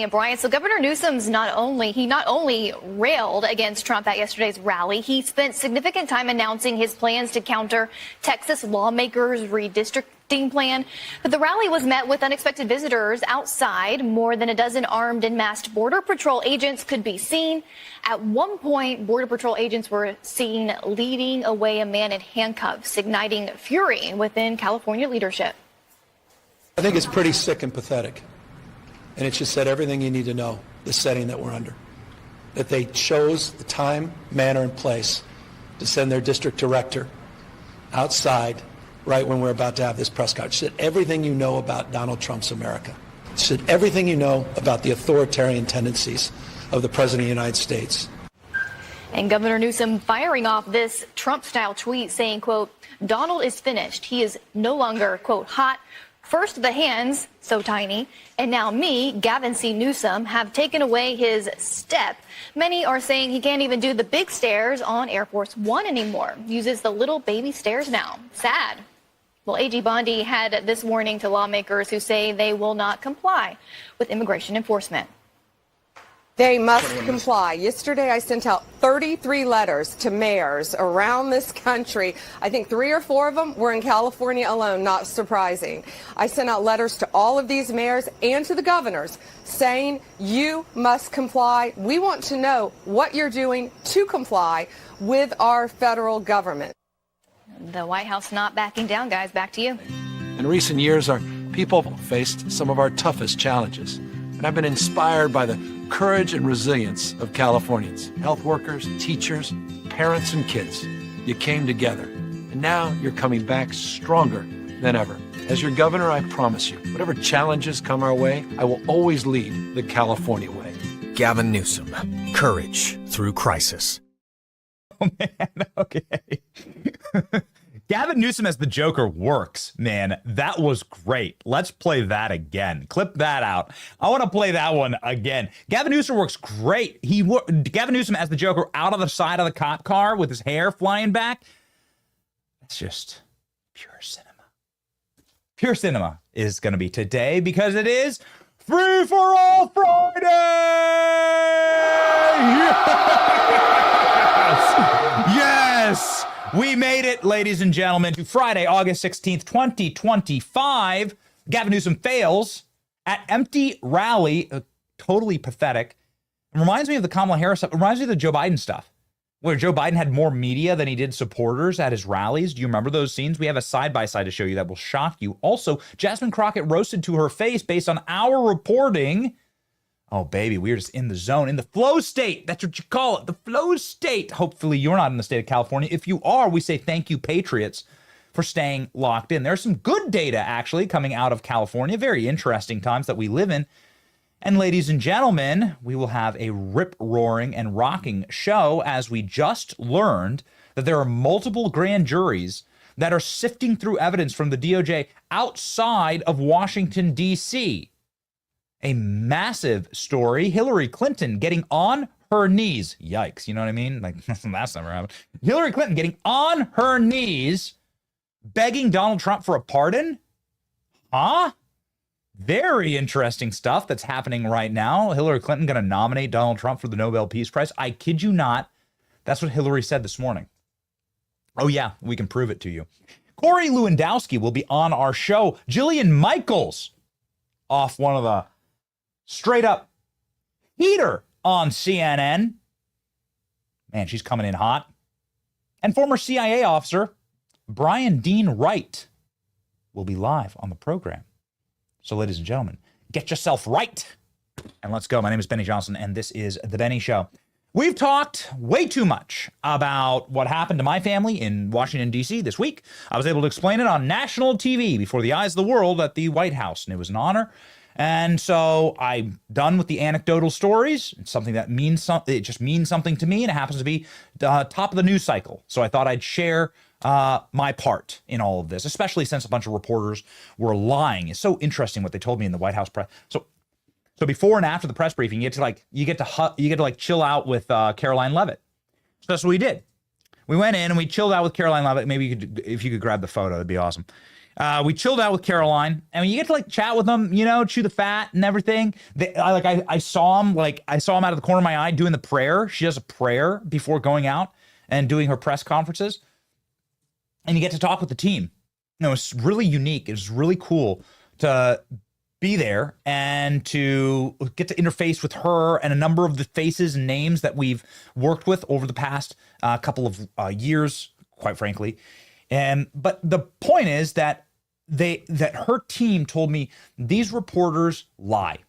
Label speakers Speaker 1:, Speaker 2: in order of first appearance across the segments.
Speaker 1: and Brian. So Governor Newsom's not only railed against Trump at yesterday's rally, he spent significant time announcing his plans to counter Texas lawmakers' redistricting plan. But the rally was met with unexpected visitors outside. More than a dozen armed and masked Border Patrol agents could be seen. At one point, Border Patrol agents were seen leading away a man in handcuffs, igniting fury within California leadership.
Speaker 2: I think it's pretty sick and pathetic. And it just said everything you need to know, the setting that we're under. That they chose the time, manner, and place to send their district director outside right when we're about to have this press conference. It said everything you know about Donald Trump's America. It said everything you know about the authoritarian tendencies of the President of the United States.
Speaker 1: And Governor Newsom firing off this Trump-style tweet saying, quote, Donald is finished. He is no longer, quote, hot. First, the hands, so tiny, and now me, Gavin C. Newsom, have taken away his step. Many are saying he can't even do the big stairs on Air Force One anymore. Uses the little baby stairs now. Sad. Well, AG Bondi had this warning to lawmakers who say they will not comply with immigration enforcement.
Speaker 3: They must comply. Yesterday, I sent out 33 letters to mayors around this country. I think 3 or 4 of them were in California alone, not surprising. I sent out letters to all of these mayors and to the governors saying you must comply. We want to know what you're doing to comply with our federal government.
Speaker 1: The White House not backing down, guys. Back to you.
Speaker 2: In recent years, our people faced some of our toughest challenges. And I've been inspired by the courage and resilience of Californians, health workers, teachers, parents, and kids. You came together, and now you're coming back stronger than ever. As your governor, I promise you, whatever challenges come our way, I will always lead the California way.
Speaker 4: Gavin Newsom, courage through crisis.
Speaker 5: Oh, man, okay. Gavin Newsom as the Joker works, man. That was great. Let's play that again. Clip that out. I want to play that one again. Gavin Newsom works great. Gavin Newsom as the Joker out of the side of the cop car with his hair flying back. That's just pure cinema. Pure cinema is going to be today because it is Free for All Friday! Yes! Yes! We made it, ladies and gentlemen, to Friday, August 16th, 2025. Gavin Newsom fails at empty rally. Totally pathetic. It reminds me of the Kamala Harris stuff. It reminds me of the Joe Biden stuff, where Joe Biden had more media than he did supporters at his rallies. Do you remember those scenes? We have a side-by-side to show you that will shock you. Also, Jasmine Crockett roasted to her face based on our reporting. Oh, baby, we're just in the zone, in the flow state. That's what you call it, the flow state. Hopefully you're not in the state of California. If you are, we say thank you, Patriots, for staying locked in. There's some good data, actually, coming out of California. Very interesting times that we live in. And ladies and gentlemen, we will have a rip-roaring and rocking show as we just learned that there are multiple grand juries that are sifting through evidence from the DOJ outside of Washington, D.C., a massive story. Hillary Clinton getting on her knees. Yikes. You know what I mean? Like, that's never happened. Hillary Clinton getting on her knees, begging Donald Trump for a pardon? Huh? Very interesting stuff that's happening right now. Hillary Clinton going to nominate Donald Trump for the Nobel Peace Prize. I kid you not. That's what Hillary said this morning. Oh, yeah, we can prove it to you. Corey Lewandowski will be on our show. Jillian Michaels off one of the straight up heater on CNN. Man, she's coming in hot. And former CIA officer Dean Wright will be live on the program. So, ladies and gentlemen, get yourself right. And let's go. My name is Benny Johnson, and this is The Benny Show. We've talked way too much about what happened to my family in Washington, D.C. this week. I was able to explain it on national TV before the eyes of the world at the White House, and it was an honor. And so I'm done with the anecdotal stories. It's something that means something. It just means something to me, and it happens to be the top of the news cycle. So I thought I'd share my part in all of this, especially since a bunch of reporters were lying. It's so interesting what they told me in the White House press. So before and after the press briefing, you get to chill out with Caroline Levitt. So that's what we did. We went in and we chilled out with Caroline Levitt. Maybe if you could grab the photo, that'd be awesome. We chilled out with Caroline, and when you get to like chat with them, you know, chew the fat and everything. I saw him out of the corner of my eye doing the prayer. She does a prayer before going out and doing her press conferences, and you get to talk with the team. You know, it's really unique. It's really cool to be there and to get to interface with her and a number of the faces and names that we've worked with over the past couple of years, quite frankly. But the point is that her team told me these reporters lie.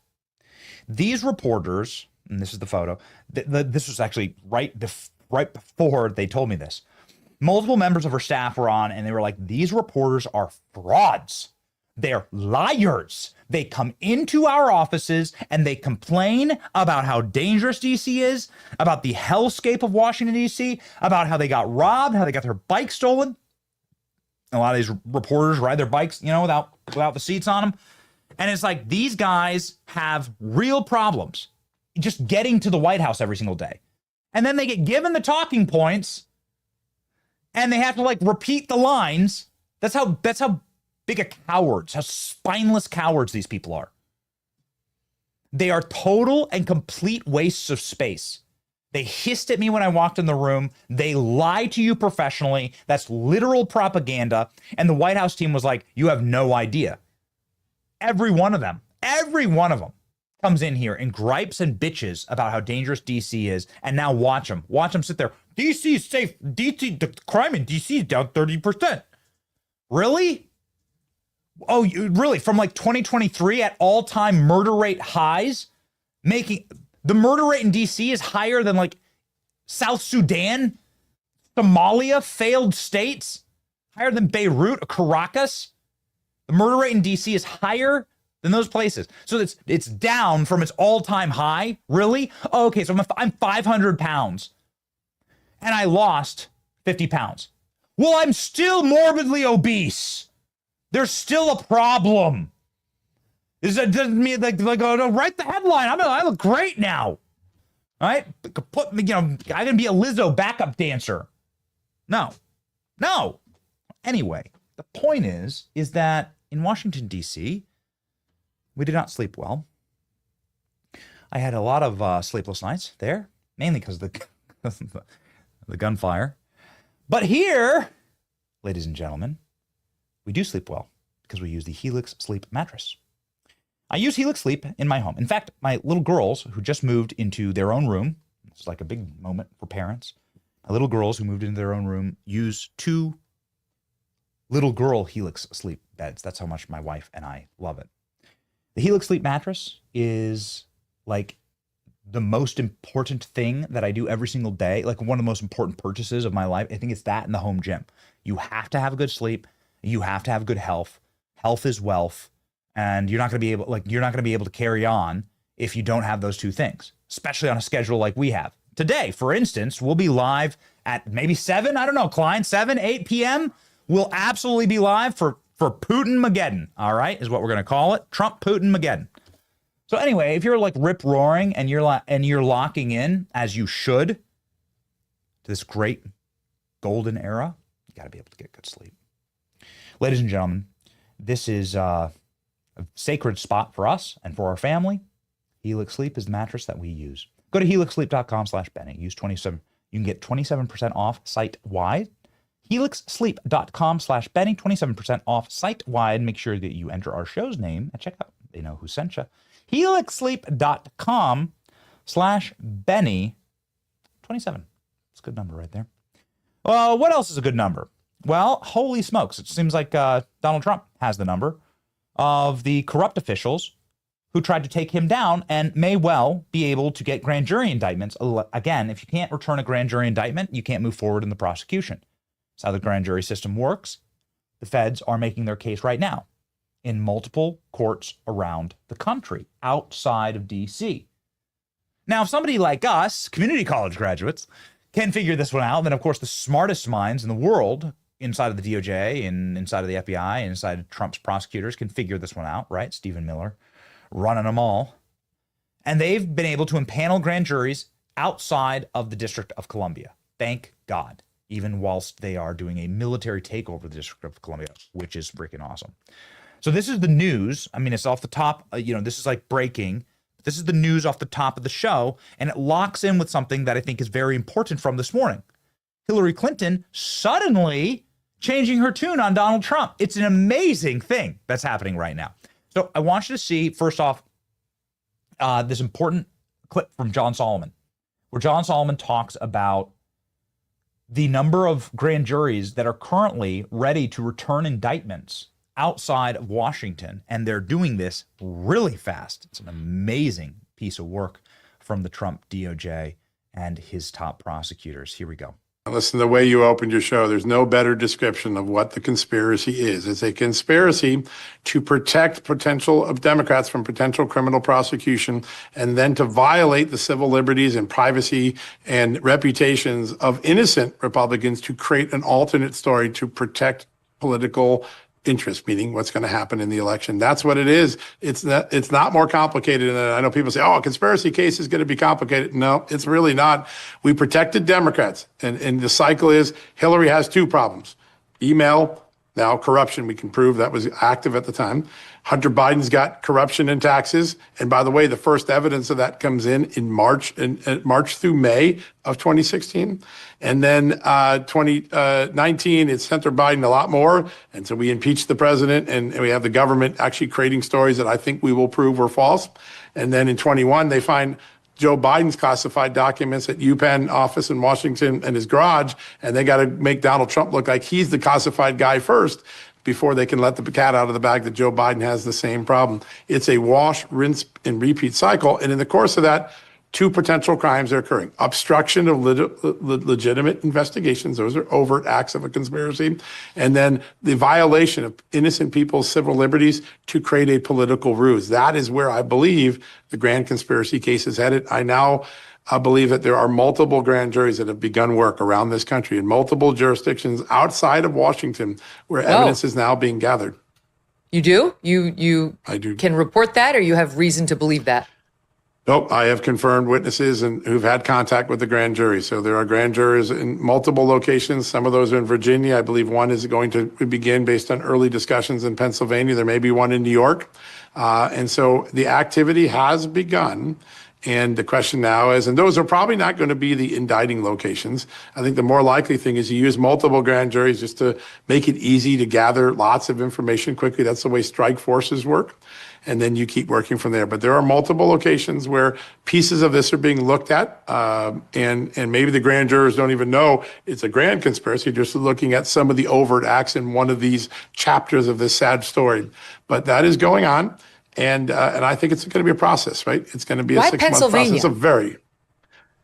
Speaker 5: These reporters, and this is the photo. This was actually right before they told me this. Multiple members of her staff were on, and they were like, "These reporters are frauds. They're liars. They come into our offices and they complain about how dangerous DC is, about the hellscape of Washington, DC, about how they got robbed, how they got their bikes stolen." A lot of these reporters ride their bikes, you know, without the seats on them. And it's like, these guys have real problems just getting to the White House every single day. And then they get given the talking points and they have to like repeat the lines. That's how big a cowards, how spineless cowards these people are. They are total and complete wastes of space. They hissed at me when I walked in the room. They lie to you professionally. That's literal propaganda. And the White House team was like, "You have no idea." Every one of them comes in here and gripes and bitches about how dangerous DC is. And now watch them sit there. DC is safe. DC, the crime in DC is down 30%. Really? Oh, really? From like 2023 at all-time murder rate highs, making the murder rate in DC is higher than like South Sudan, Somalia, failed states, higher than Beirut or Caracas. The murder rate in DC is higher than those places. So it's down from its all-time high. Really? Oh, okay, so I'm 500 pounds and I lost 50 pounds. Well, I'm still morbidly obese. There's still a problem. Doesn't mean like oh, write the headline. I look great now. All right? Put me, you know, I can be a Lizzo backup dancer. No. Anyway, the point is that in Washington, D.C., we did not sleep well. I had a lot of sleepless nights there, mainly because of the gunfire. But here, ladies and gentlemen, we do sleep well because we use the Helix Sleep mattress. I use Helix Sleep in my home. In fact, my little girls who just moved into their own room, it's like a big moment for parents. My little girls who moved into their own room use 2 little girl Helix Sleep beds. That's how much my wife and I love it. The Helix Sleep mattress is like the most important thing that I do every single day, like one of the most important purchases of my life. I think it's that and the home gym. You have to have a good sleep. You have to have good health. Health is wealth. And you're not going to be able to carry on if you don't have those 2 things, especially on a schedule like we have. Today, for instance, we'll be live at maybe 7, I don't know, Klein, 7, 8 p.m. We'll absolutely be live for Putin-mageddon, all right, is what we're going to call it. Trump-Putin-mageddon. So anyway, if you're like rip-roaring and you're locking in, as you should, to this great golden era, you got to be able to get good sleep. Ladies and gentlemen, this is a sacred spot for us and for our family. Helix Sleep is the mattress that we use. Go to helixsleep.com/Benny. Use 27. You can get 27% off site-wide. helixsleep.com/Benny. 27% off site-wide. Make sure that you enter our show's name at checkout. They know who sent you. helixsleep.com/Benny. 27. It's a good number right there. What else is a good number? Well, holy smokes. It seems like Donald Trump has the number of the corrupt officials who tried to take him down and may well be able to get grand jury indictments. Again, if you can't return a grand jury indictment, you can't move forward in the prosecution. That's how the grand jury system works. The feds are making their case right now in multiple courts around the country, outside of D.C. Now, if somebody like us, community college graduates, can figure this one out, then of course the smartest minds in the world inside of the DOJ and inside of the FBI and inside of Trump's prosecutors can figure this one out, right? Stephen Miller running them all. And they've been able to impanel grand juries outside of the District of Columbia. Thank God. even whilst they are doing a military takeover of the District of Columbia, which is freaking awesome. So this is the news. I mean, it's off the top, this is like breaking. This is the news off the top of the show, and it locks in with something that I think is very important from this morning. Hillary Clinton suddenly changing her tune on Donald Trump. It's an amazing thing that's happening right now. So I want you to see, first off, this important clip from John Solomon, where John Solomon talks about the number of grand juries that are currently ready to return indictments outside of Washington, and they're doing this really fast. It's an amazing piece of work from the Trump DOJ and his top prosecutors. Here we go.
Speaker 6: Listen, the way you opened your show, there's no better description of what the conspiracy is. It's a conspiracy to protect potential of Democrats from potential criminal prosecution, and then to violate the civil liberties and privacy and reputations of innocent Republicans to create an alternate story to protect political interest, meaning what's going to happen in the election. That's what it is. It's not more complicated than that. I know people say, oh, a conspiracy case is going to be complicated. No, it's really not. We protected Democrats. And the cycle is Hillary has two problems. Email, now corruption. We can prove that was active at the time. Hunter Biden's got corruption and taxes. And by the way, the first evidence of that comes in March through May of 2016. And then 2019, it's Hunter Biden a lot more. And so we impeached the president, and we have the government actually creating stories that I think we will prove were false. And then in 21, they find Joe Biden's classified documents at UPenn office in Washington and his garage, and they got to make Donald Trump look like he's the classified guy first before they can let the cat out of the bag that Joe Biden has the same problem. It's a wash, rinse, and repeat cycle. And in the course of that, two potential crimes are occurring. Obstruction of legitimate investigations. Those are overt acts of a conspiracy. And then the violation of innocent people's civil liberties to create a political ruse. That is where I believe the grand conspiracy case is headed. I believe that there are multiple grand juries that have begun work around this country in multiple jurisdictions outside of Washington where evidence is now being gathered.
Speaker 7: You do? You
Speaker 6: I do.
Speaker 7: Can report that, or you have reason to believe that?
Speaker 6: Nope, I have confirmed witnesses and who've had contact with the grand jury. So there are grand jurors in multiple locations. Some of those are in Virginia. I believe one is going to begin based on early discussions in Pennsylvania. There may be one in New York. And so the activity has begun. And the question now is, and those are probably not going to be the indicting locations. I think the more likely thing is you use multiple grand juries just to make it easy to gather lots of information quickly. That's the way strike forces work. And then you keep working from there. But there are multiple locations where pieces of this are being looked at. And maybe the grand jurors don't even know it's a grand conspiracy, just looking at some of the overt acts in one of these chapters of this sad story. But that is going on. And I think it's going to be a process, right? It's going to be a 6-month process.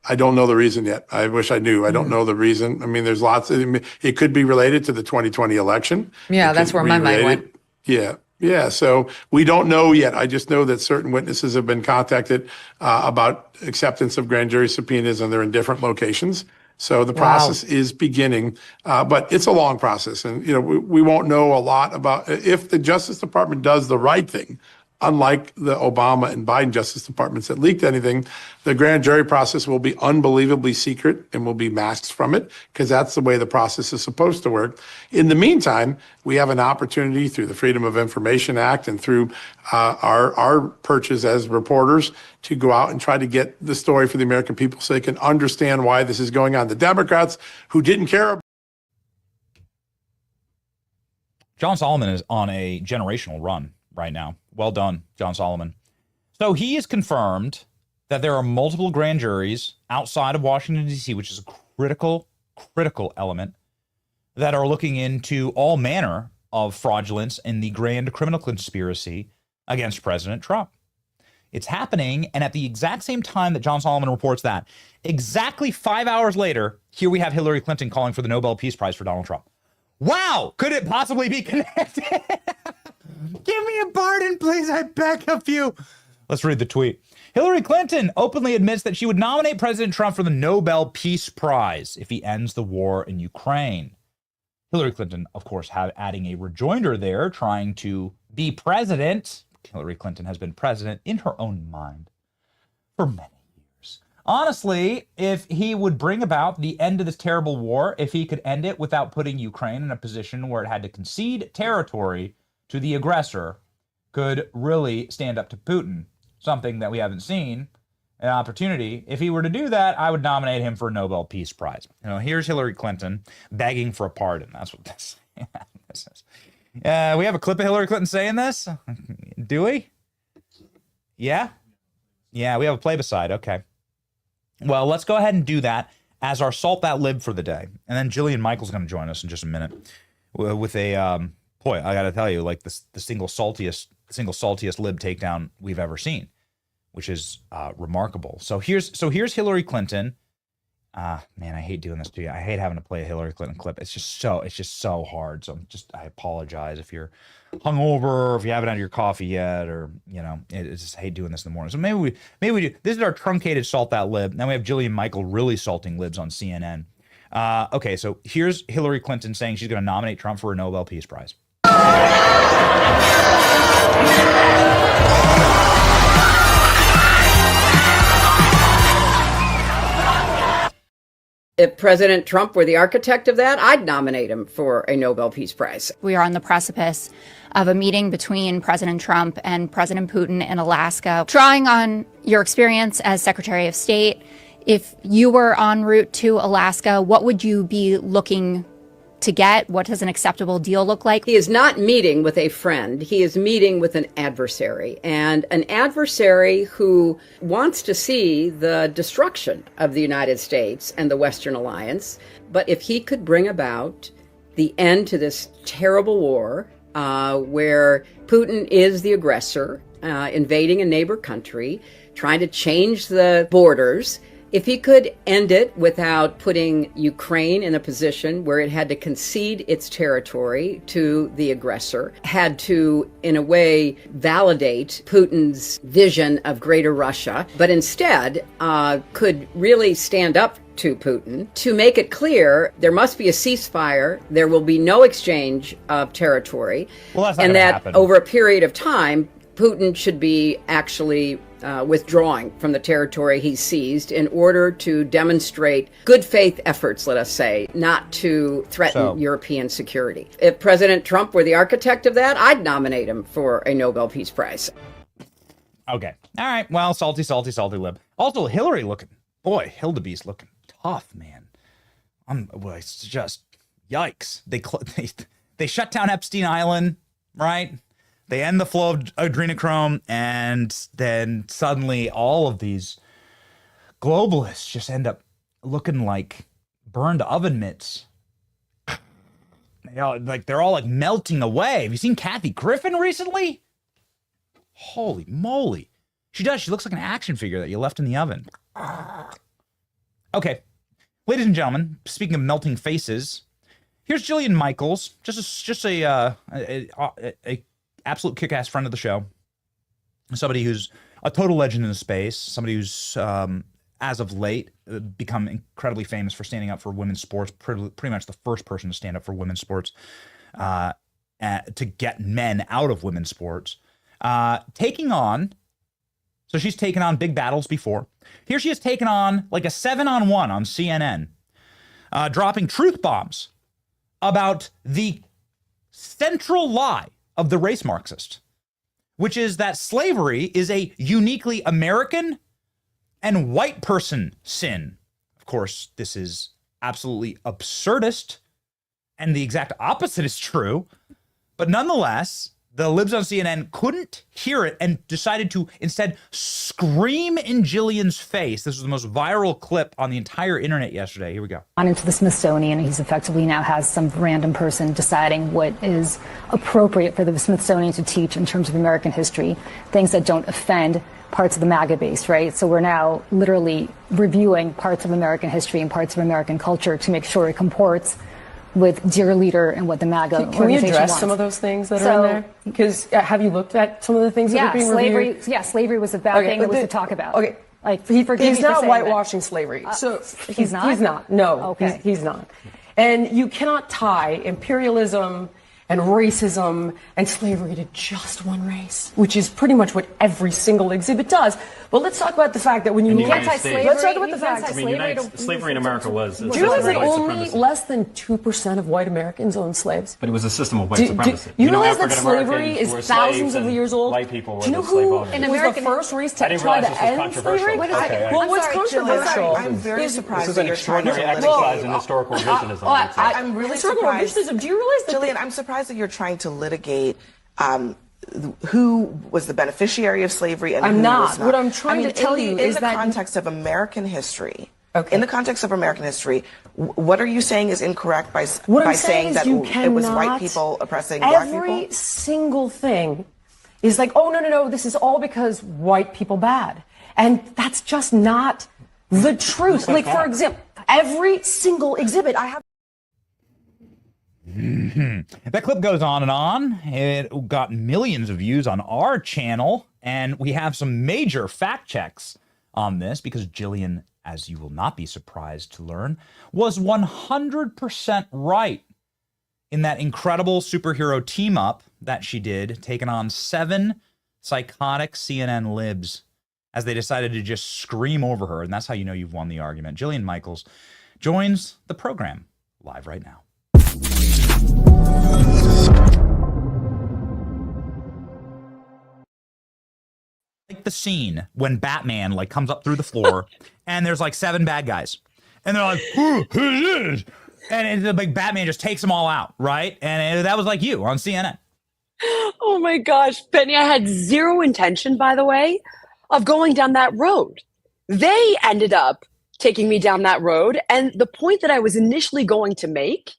Speaker 6: I don't know the reason yet. I wish I knew. I don't know the reason. I mean, there's lots. It could be related to the 2020 election.
Speaker 7: Yeah, that's where my mind went.
Speaker 6: Yeah. So we don't know yet. I just know that certain witnesses have been contacted about acceptance of grand jury subpoenas, and they're in different locations. So the process is beginning, but it's a long process. And, we won't know a lot about if the Justice Department does the right thing. Unlike the Obama and Biden Justice Departments that leaked anything, the grand jury process will be unbelievably secret and will be masked from it, because that's the way the process is supposed to work. In the meantime, we have an opportunity through the Freedom of Information Act and through our perches as reporters to go out and try to get the story for the American people so they can understand why this is going on. The Democrats who didn't care.
Speaker 5: John Solomon is on a generational run right now. Well done, John Solomon. So he has confirmed that there are multiple grand juries outside of Washington, D.C., which is a critical element, that are looking into all manner of fraudulence in the grand criminal conspiracy against President Trump. It's happening, and at the exact same time that John Solomon reports that, exactly 5 hours later, here we have Hillary Clinton calling for the Nobel Peace Prize for Donald Trump. Wow! Could it possibly be connected? Give me a pardon, please. I beg of you. Let's read the tweet. Hillary Clinton openly admits that she would nominate President Trump for the Nobel Peace Prize if he ends the war in Ukraine. Hillary Clinton, of course, adding a rejoinder there, trying to be president. Hillary Clinton has been president in her own mind for many years. honestly, if he would bring about the end of this terrible war, if he could end it without putting Ukraine in a position where it had to concede territory to the aggressor, could really stand up to Putin, something that we haven't seen, an opportunity. If he were to do that, I would nominate him for a Nobel Peace Prize. Here's Hillary Clinton begging for a pardon. That's what this is. We have a clip of Hillary Clinton saying this? Do we? Yeah? Yeah, we have a play-beside. Okay. Well, let's go ahead and do that as our Salt That Lib for the day. And then Jillian Michaels is going to join us in just a minute with a, boy, I got to tell you, like the single saltiest lib takedown we've ever seen, which is remarkable. So here's Hillary Clinton. Man, I hate doing this to you. I hate having to play a Hillary Clinton clip. It's just so hard. So I apologize if you're hungover or if you haven't had your coffee yet, or I hate doing this in the morning. So maybe we do. This is our truncated Salt That Lib. Now we have Jillian Michaels really salting libs on CNN. Okay, so here's Hillary Clinton saying she's going to nominate Trump for a Nobel Peace Prize.
Speaker 8: If President Trump were the architect of that, I'd nominate him for a Nobel Peace Prize.
Speaker 9: We are on the precipice of a meeting between President Trump and President Putin in Alaska. Drawing on your experience as Secretary of State, if you were en route to Alaska, what would you be looking to get? What does an acceptable deal look like?
Speaker 8: He is not meeting with a friend. He is meeting with an adversary, and an adversary who wants to see the destruction of the United States and the Western alliance. But if he could bring about the end to this terrible war, where Putin is the aggressor, invading a neighbor country, trying to change the borders, if he could end it without putting Ukraine in a position where it had to concede its territory to the aggressor, had to, in a way, validate Putin's vision of greater Russia, but instead could really stand up to Putin to make it clear there must be a ceasefire, there will be no exchange of territory, and that over a period of time, Putin should be actually withdrawing from the territory he seized in order to demonstrate good faith efforts, let us say, not to threaten European security. If President Trump were the architect of that, I'd nominate him for a Nobel Peace Prize.
Speaker 5: Okay. All right. Well, salty lib. Also, Hillary boy, Hildebeest looking tough, man. It's just yikes. They shut down Epstein Island, right? They end the flow of adrenochrome, and then suddenly all of these globalists just end up looking like burned oven mitts. They're all like melting away. Have you seen Kathy Griffin recently? Holy moly. She does. She looks like an action figure that you left in the oven. Okay. Ladies and gentlemen, speaking of melting faces, here's Jillian Michaels, just a absolute kick-ass friend of the show, somebody who's a total legend in the space, somebody who's as of late become incredibly famous for standing up for women's sports, pretty much the first person to stand up for women's sports, to get men out of women's sports, so she's taken on big battles before. Here she has taken on like a 7-on-1 on CNN, dropping truth bombs about the central lie of the race Marxist, which is that slavery is a uniquely American and white person sin. Of course, this is absolutely absurdist, and the exact opposite is true. But nonetheless, the libs on CNN couldn't hear it and decided to instead scream in Jillian's face. This was the most viral clip on the entire internet yesterday. Here we go.
Speaker 10: On into the Smithsonian, he's effectively now has some random person deciding what is appropriate for the Smithsonian to teach in terms of American history, things that don't offend parts of the MAGA base, right? So we're now literally reviewing parts of American history and parts of American culture to make sure it comports with dear leader and what the MAGA
Speaker 11: Can we address
Speaker 10: wants.
Speaker 11: some of those things that are in there? Because have you looked at some of the things that are being reviewed?
Speaker 10: Yeah, slavery was a bad thing that was to talk about.
Speaker 11: Okay.
Speaker 10: Like,
Speaker 11: he's not whitewashing slavery. So
Speaker 10: he's not?
Speaker 11: He's not. No,
Speaker 10: okay.
Speaker 11: he's not. And you cannot tie imperialism and racism and slavery to just one race, which is pretty much what every single exhibit does. But let's talk about the fact that when you look at slavery, let's talk about the fact
Speaker 12: that slavery in America was.
Speaker 11: Do you realize that only less than 2% of white Americans owned slaves?
Speaker 12: But it was a system of white supremacy.
Speaker 11: You realize that slavery is thousands of years old?
Speaker 12: White people were
Speaker 11: Do you know
Speaker 12: the slave
Speaker 11: who
Speaker 12: owners.
Speaker 11: was the first race to try to end slavery? Well, what's controversial?
Speaker 13: I'm very surprised.
Speaker 12: This is an extraordinary exercise in historical revisionism.
Speaker 13: I'm really surprised.
Speaker 11: Do you realize that?
Speaker 13: Jillian, I'm surprised that you're trying to litigate who was the beneficiary of slavery and who was not.
Speaker 11: What I'm trying to tell you is that
Speaker 13: in the context of American history,
Speaker 11: in
Speaker 13: the context of American history, what are you saying is incorrect by saying that
Speaker 11: it
Speaker 13: was white people oppressing black people?
Speaker 11: Every single thing is like, oh, no, this is all because white people bad. And that's just not the truth. Like, for example, every single exhibit I have.
Speaker 5: That clip goes on and on. It got millions of views on our channel, and we have some major fact checks on this because Jillian, as you will not be surprised to learn, was 100% right in that incredible superhero team up that she did, taking on 7 psychotic CNN libs as they decided to just scream over her, and that's how you know you've won the argument. Jillian Michaels joins the program live right now. Like the scene when Batman comes up through the floor and there's 7 bad guys and they're like, who is this? And it's like Batman just takes them all out, right? And that was like you on CNN.
Speaker 14: Oh my gosh, Benny, I had zero intention, by the way, of going down that road. They ended up taking me down that road. And the point that I was initially going to make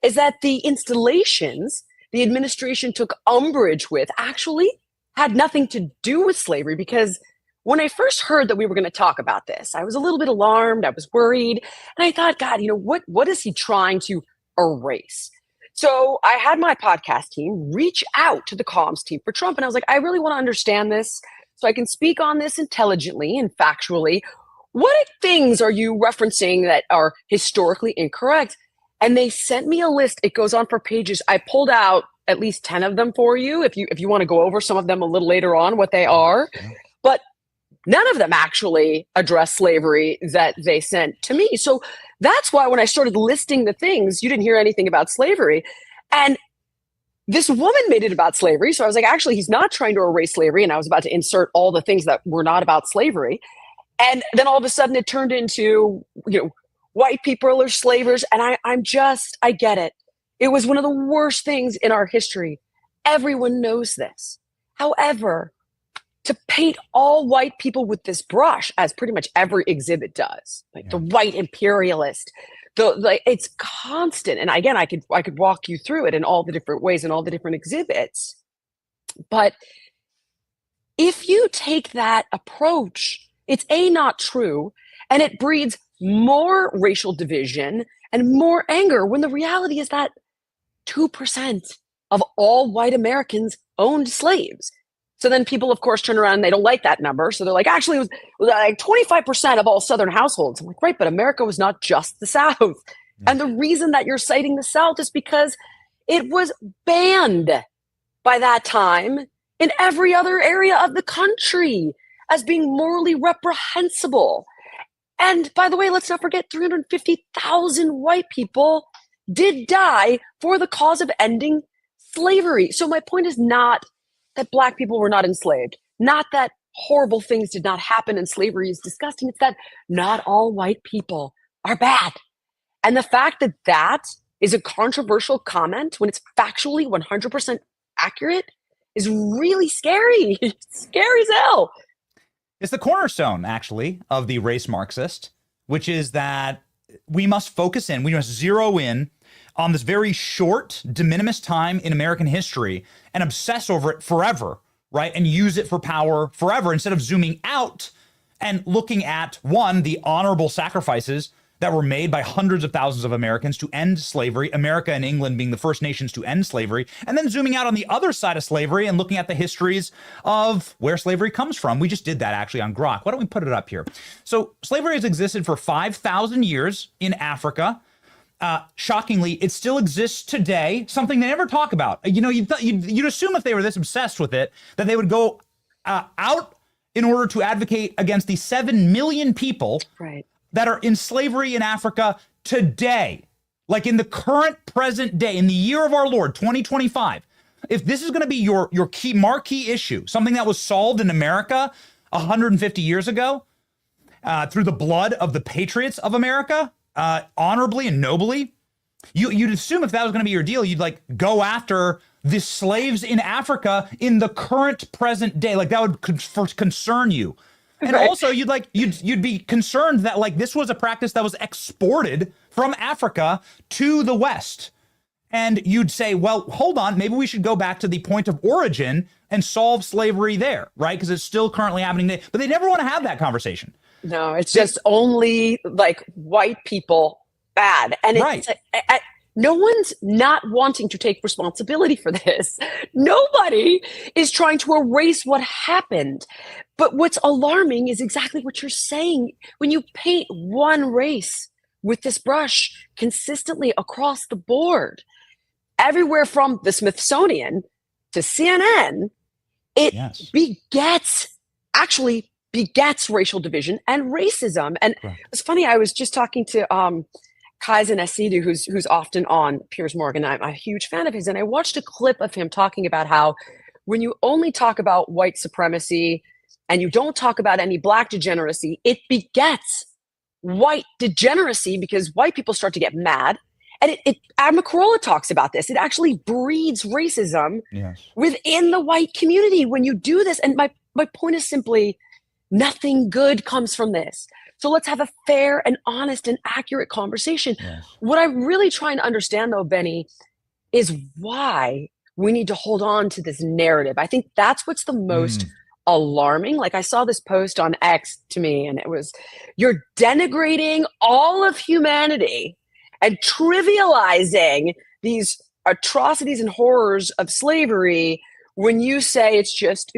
Speaker 14: is that the installations the administration took umbrage with actually had nothing to do with slavery, because when I first heard that we were going to talk about this, I was a little bit alarmed. I was worried. And I thought, God, what is he trying to erase? So I had my podcast team reach out to the comms team for Trump. And I was like, I really want to understand this so I can speak on this intelligently and factually. What things are you referencing that are historically incorrect? And they sent me a list. It goes on for pages. I pulled out at least 10 of them for you if you want to go over some of them a little later on, what they are. But none of them actually address slavery that they sent to me. So that's why when I started listing the things, you didn't hear anything about slavery. And this woman made it about slavery. So I was like, actually, he's not trying to erase slavery. And I was about to insert all the things that were not about slavery. And then all of a sudden it turned into, white people are slavers. And I get it. It was one of the worst things in our history. Everyone knows this. However, to paint all white people with this brush, as pretty much every exhibit does, the white imperialist, it's constant. And again, I could walk you through it in all the different ways and all the different exhibits. But if you take that approach, it's not true, and it breeds more racial division and more anger, when the reality is that 2% of all white Americans owned slaves. So then people, of course, turn around and they don't like that number. So they're like, actually, it was like 25% of all Southern households. I'm like, right, but America was not just the South. And the reason that you're citing the South is because it was banned by that time in every other area of the country as being morally reprehensible. And by the way, let's not forget 350,000 white people did die for the cause of ending slavery. So my point is not that black people were not enslaved, not that horrible things did not happen and slavery is disgusting. It's that not all white people are bad. And the fact that that is a controversial comment when it's factually 100% accurate is really scary. It's scary as hell.
Speaker 5: It's the cornerstone, actually, of the race Marxist, which is that we must focus in, we must zero in on this very short, de minimis time in American history and obsess over it forever, right? And use it for power forever instead of zooming out and looking at, one, the honorable sacrifices that were made by hundreds of thousands of Americans to end slavery, America and England being the first nations to end slavery, and then zooming out on the other side of slavery and looking at the histories of where slavery comes from. We just did that actually on Grok. Why don't we put it up here? So slavery has existed for 5,000 years in Africa. shockingly, it still exists today, something they never talk about. You know, you'd assume if they were this obsessed with it, that they would go out in order to advocate against the 7 million people that are in slavery in Africa today. Like in the current present day, in the year of our Lord, 2025, if this is going to be your key marquee issue, something that was solved in America 150 years ago through the blood of the patriots of America, honorably and nobly, you'd assume if that was going to be your deal, you'd like go after the slaves in Africa in the current present day. Like that would concern you. And also you'd be concerned that like this was a practice that was exported from Africa to the West. And you'd say, well, hold on, maybe we should go back to the point of origin and solve slavery there, right? Because it's still currently happening today. But they never want to have that conversation.
Speaker 14: No, it's just only like white people bad. And it's no one's not wanting to take responsibility for this. Nobody is trying to erase what happened. But what's alarming is exactly what you're saying. When you paint one race with this brush consistently across the board, everywhere from the Smithsonian to CNN, it begets racial division and racism. And it's funny, I was just talking to Kaizen Asidu, who's often on Piers Morgan. I'm a huge fan of his, and I watched a clip of him talking about how when you only talk about white supremacy and you don't talk about any black degeneracy, it begets white degeneracy because white people start to get mad. And Admiral Corolla talks about this. It actually breeds racism within the white community when you do this. And my point is simply, nothing good comes from this. So let's have a fair and honest and accurate conversation. What I'm really trying to understand, though, Benny, is why we need to hold on to this narrative. I think that's what's the most alarming. Like I saw this post on X to me, and it was, you're denigrating all of humanity and trivializing these atrocities and horrors of slavery when you say it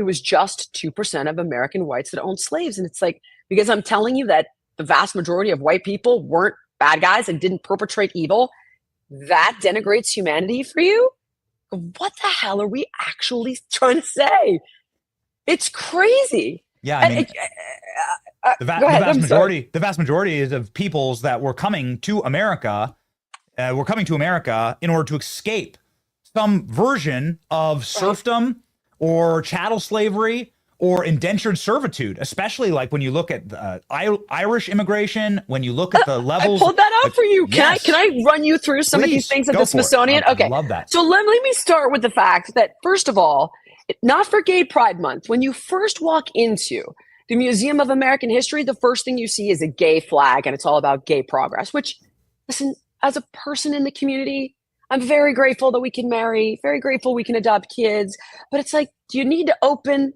Speaker 14: was just 2% of American whites that owned slaves. And it's like, because I'm telling you that the vast majority of white people weren't bad guys and didn't perpetrate evil, that denigrates humanity for you? What the hell are we actually trying to say? It's crazy.
Speaker 5: Yeah, I mean, the vast majority is of peoples that were coming to America, in order to escape some version of serfdom or chattel slavery or indentured servitude, especially like when you look at Irish immigration, when you look at the levels.
Speaker 14: I pulled that out for you. Can I run you through some of these things at the Smithsonian? Okay.
Speaker 5: I love that.
Speaker 14: So let me start with the fact that, first of all, not for Gay Pride Month, when you first walk into the Museum of American History, the first thing you see is a gay flag, and it's all about gay progress, which, listen, as a person in the community, I'm very grateful that we can marry, very grateful we can adopt kids, but it's like, do you need to open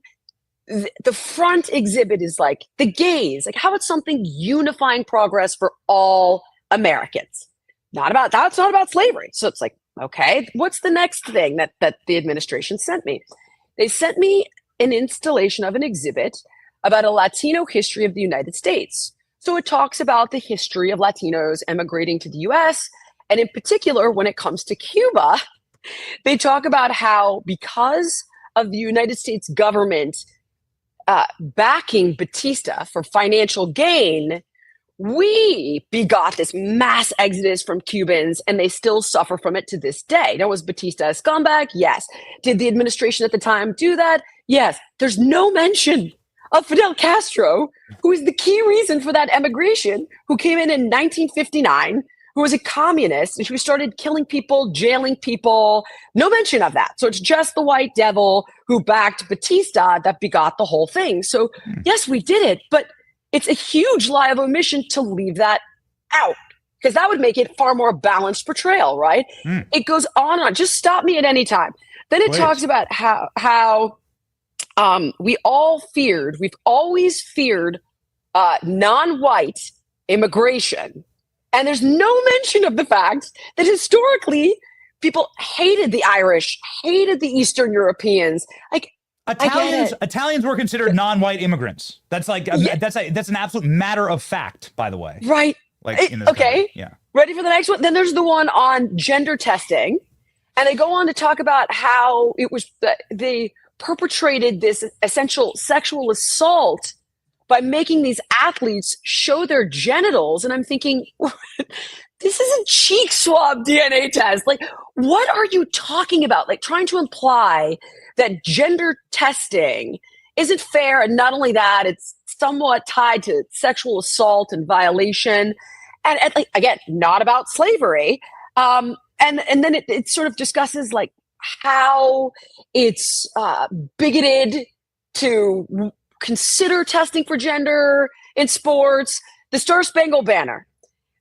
Speaker 14: the front exhibit is like the gays, like how about something unifying progress for all Americans? That's not about slavery. So it's like, okay, what's the next thing that the administration sent me? They sent me an installation of an exhibit about a Latino history of the United States. So it talks about the history of Latinos emigrating to the US. And in particular, when it comes to Cuba, they talk about how because of the United States government backing Batista for financial gain, we begot this mass exodus from Cubans, and they still suffer from it to this day. Now, was Batista a scumbag? Yes. Did the administration at the time do that? Yes. There's no mention of Fidel Castro, who is the key reason for that emigration, who came in 1959, who was a communist, and who started killing people, jailing people. No mention of that. So it's just the white devil who backed Batista that begot the whole thing. So yes, we did it, but it's a huge lie of omission to leave that out, because that would make it far more balanced portrayal, right? It goes on and on. Just stop me at any time. Then it talks about how we've always feared non-white immigration. And there's no mention of the fact that historically people hated the Irish, hated the Eastern Europeans. Like
Speaker 5: Italians were considered non-white immigrants. That's like that's an absolute matter of fact, by the way.
Speaker 14: Right.
Speaker 5: Like in this
Speaker 14: okay,
Speaker 5: country. Yeah.
Speaker 14: Ready for the next one? Then there's the one on gender testing, and they go on to talk about how it was they perpetrated this essential sexual assault by making these athletes show their genitals. And I'm thinking, this is a cheek swab DNA test. Like, what are you talking about? Like, trying to imply that gender testing isn't fair. And not only that, it's somewhat tied to sexual assault and violation. And like, again, not about slavery. And then it sort of discusses like how it's bigoted to consider testing for gender in sports. The Star Spangled Banner.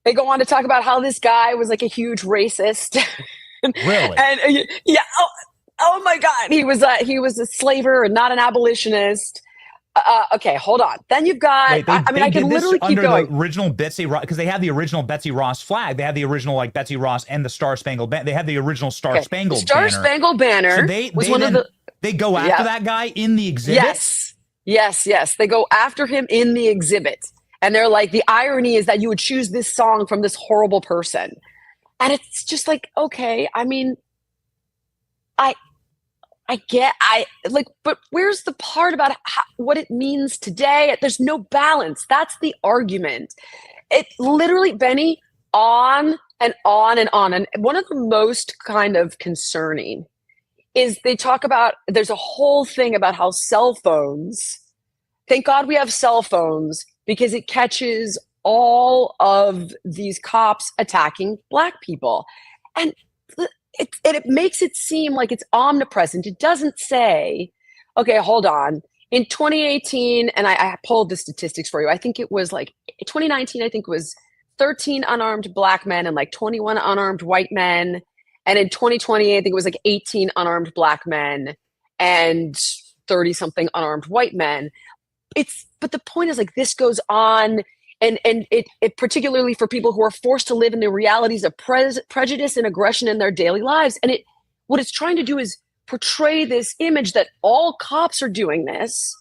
Speaker 14: They go on to talk about how this guy was like a huge racist.
Speaker 5: Really?
Speaker 14: And yeah. Oh my God. He was a slaver and not an abolitionist. Okay, hold on. Then you've got.
Speaker 5: Wait,
Speaker 14: I mean, I can literally keep going.
Speaker 5: The original Betsy Ross, because they have the original Betsy Ross flag. They have the original like Betsy Ross and the Star Spangled Banner. They have the original Star Spangled Banner.
Speaker 14: Star Spangled Banner
Speaker 5: So
Speaker 14: was one of the.
Speaker 5: They go after that guy in the exhibit.
Speaker 14: Yes. They go after him in the exhibit, and they're like, the irony is that you would choose this song from this horrible person, and it's just like, okay. I mean, but where's the part about what it means today? There's no balance. That's the argument. It literally, Benny, on and on and on. And one of the most kind of concerning is they talk about, there's a whole thing about how cell phones, thank God we have cell phones because it catches all of these cops attacking Black people. And it makes it seem like it's omnipresent. It doesn't say, okay, hold on. In 2018, and I pulled the statistics for you. I think it was like 2019, I think it was 13 unarmed Black men and like 21 unarmed white men. And in 2020, I think it was like 18 unarmed Black men and 30 something unarmed white men. But the point is like this goes on. And it particularly for people who are forced to live in the realities of prejudice and aggression in their daily lives. And what it's trying to do is portray this image that all cops are doing this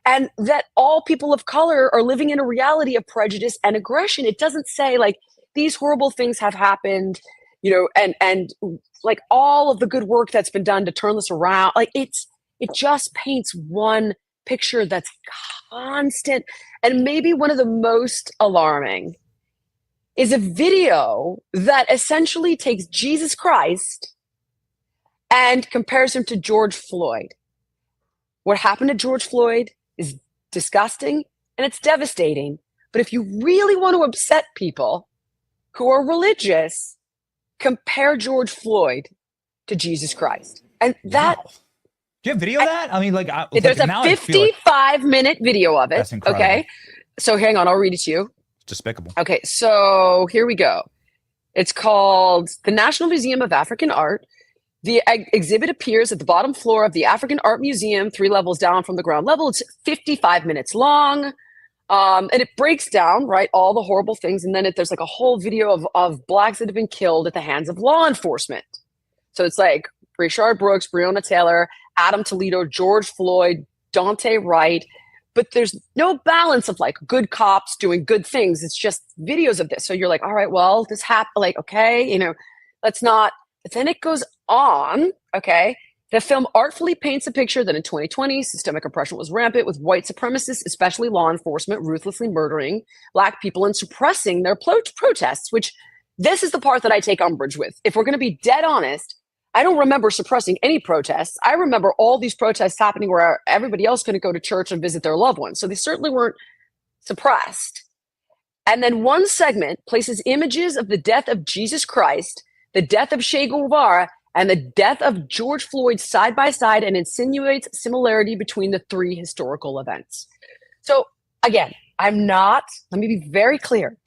Speaker 14: and that all people of color are living in a reality of prejudice and aggression. It doesn't say like these horrible things have happened, and like all of the good work that's been done to turn this around. Like it just paints one picture that's constant. And maybe one of the most alarming is a video that essentially takes Jesus Christ and compares him to George Floyd. What happened to George Floyd is disgusting and it's devastating. But if you really want to upset people who are religious, compare George Floyd to Jesus Christ. And that...
Speaker 5: Wow. Do you have video of that? I mean, like,
Speaker 14: there's a 55-minute video of it.
Speaker 5: That's incredible.
Speaker 14: Okay. So hang on, I'll read it to you.
Speaker 5: It's despicable.
Speaker 14: Okay, so here we go. It's called the National Museum of African Art. The exhibit appears at the bottom floor of the African Art Museum, 3 levels down from the ground level. It's 55 minutes long. And it breaks down, right, all the horrible things. And then there's like a whole video of Blacks that have been killed at the hands of law enforcement. So it's like Rayshard Brooks, Breonna Taylor, Adam Toledo, George Floyd, Dante Wright, but there's no balance of like good cops doing good things. It's just videos of this. So you're like, all right, well, this happened. Like, okay, let's not. But then it goes on. Okay, the film artfully paints a picture that in 2020, systemic oppression was rampant with white supremacists, especially law enforcement, ruthlessly murdering Black people and suppressing their protests. Which this is the part that I take umbrage with. If we're going to be dead honest. I don't remember suppressing any protests. I remember all these protests happening where everybody else couldn't go to church and visit their loved ones. So they certainly weren't suppressed. And then one segment places images of the death of Jesus Christ, the death of Che Guevara, and the death of George Floyd side by side and insinuates similarity between the 3 historical events. So again, let me be very clear.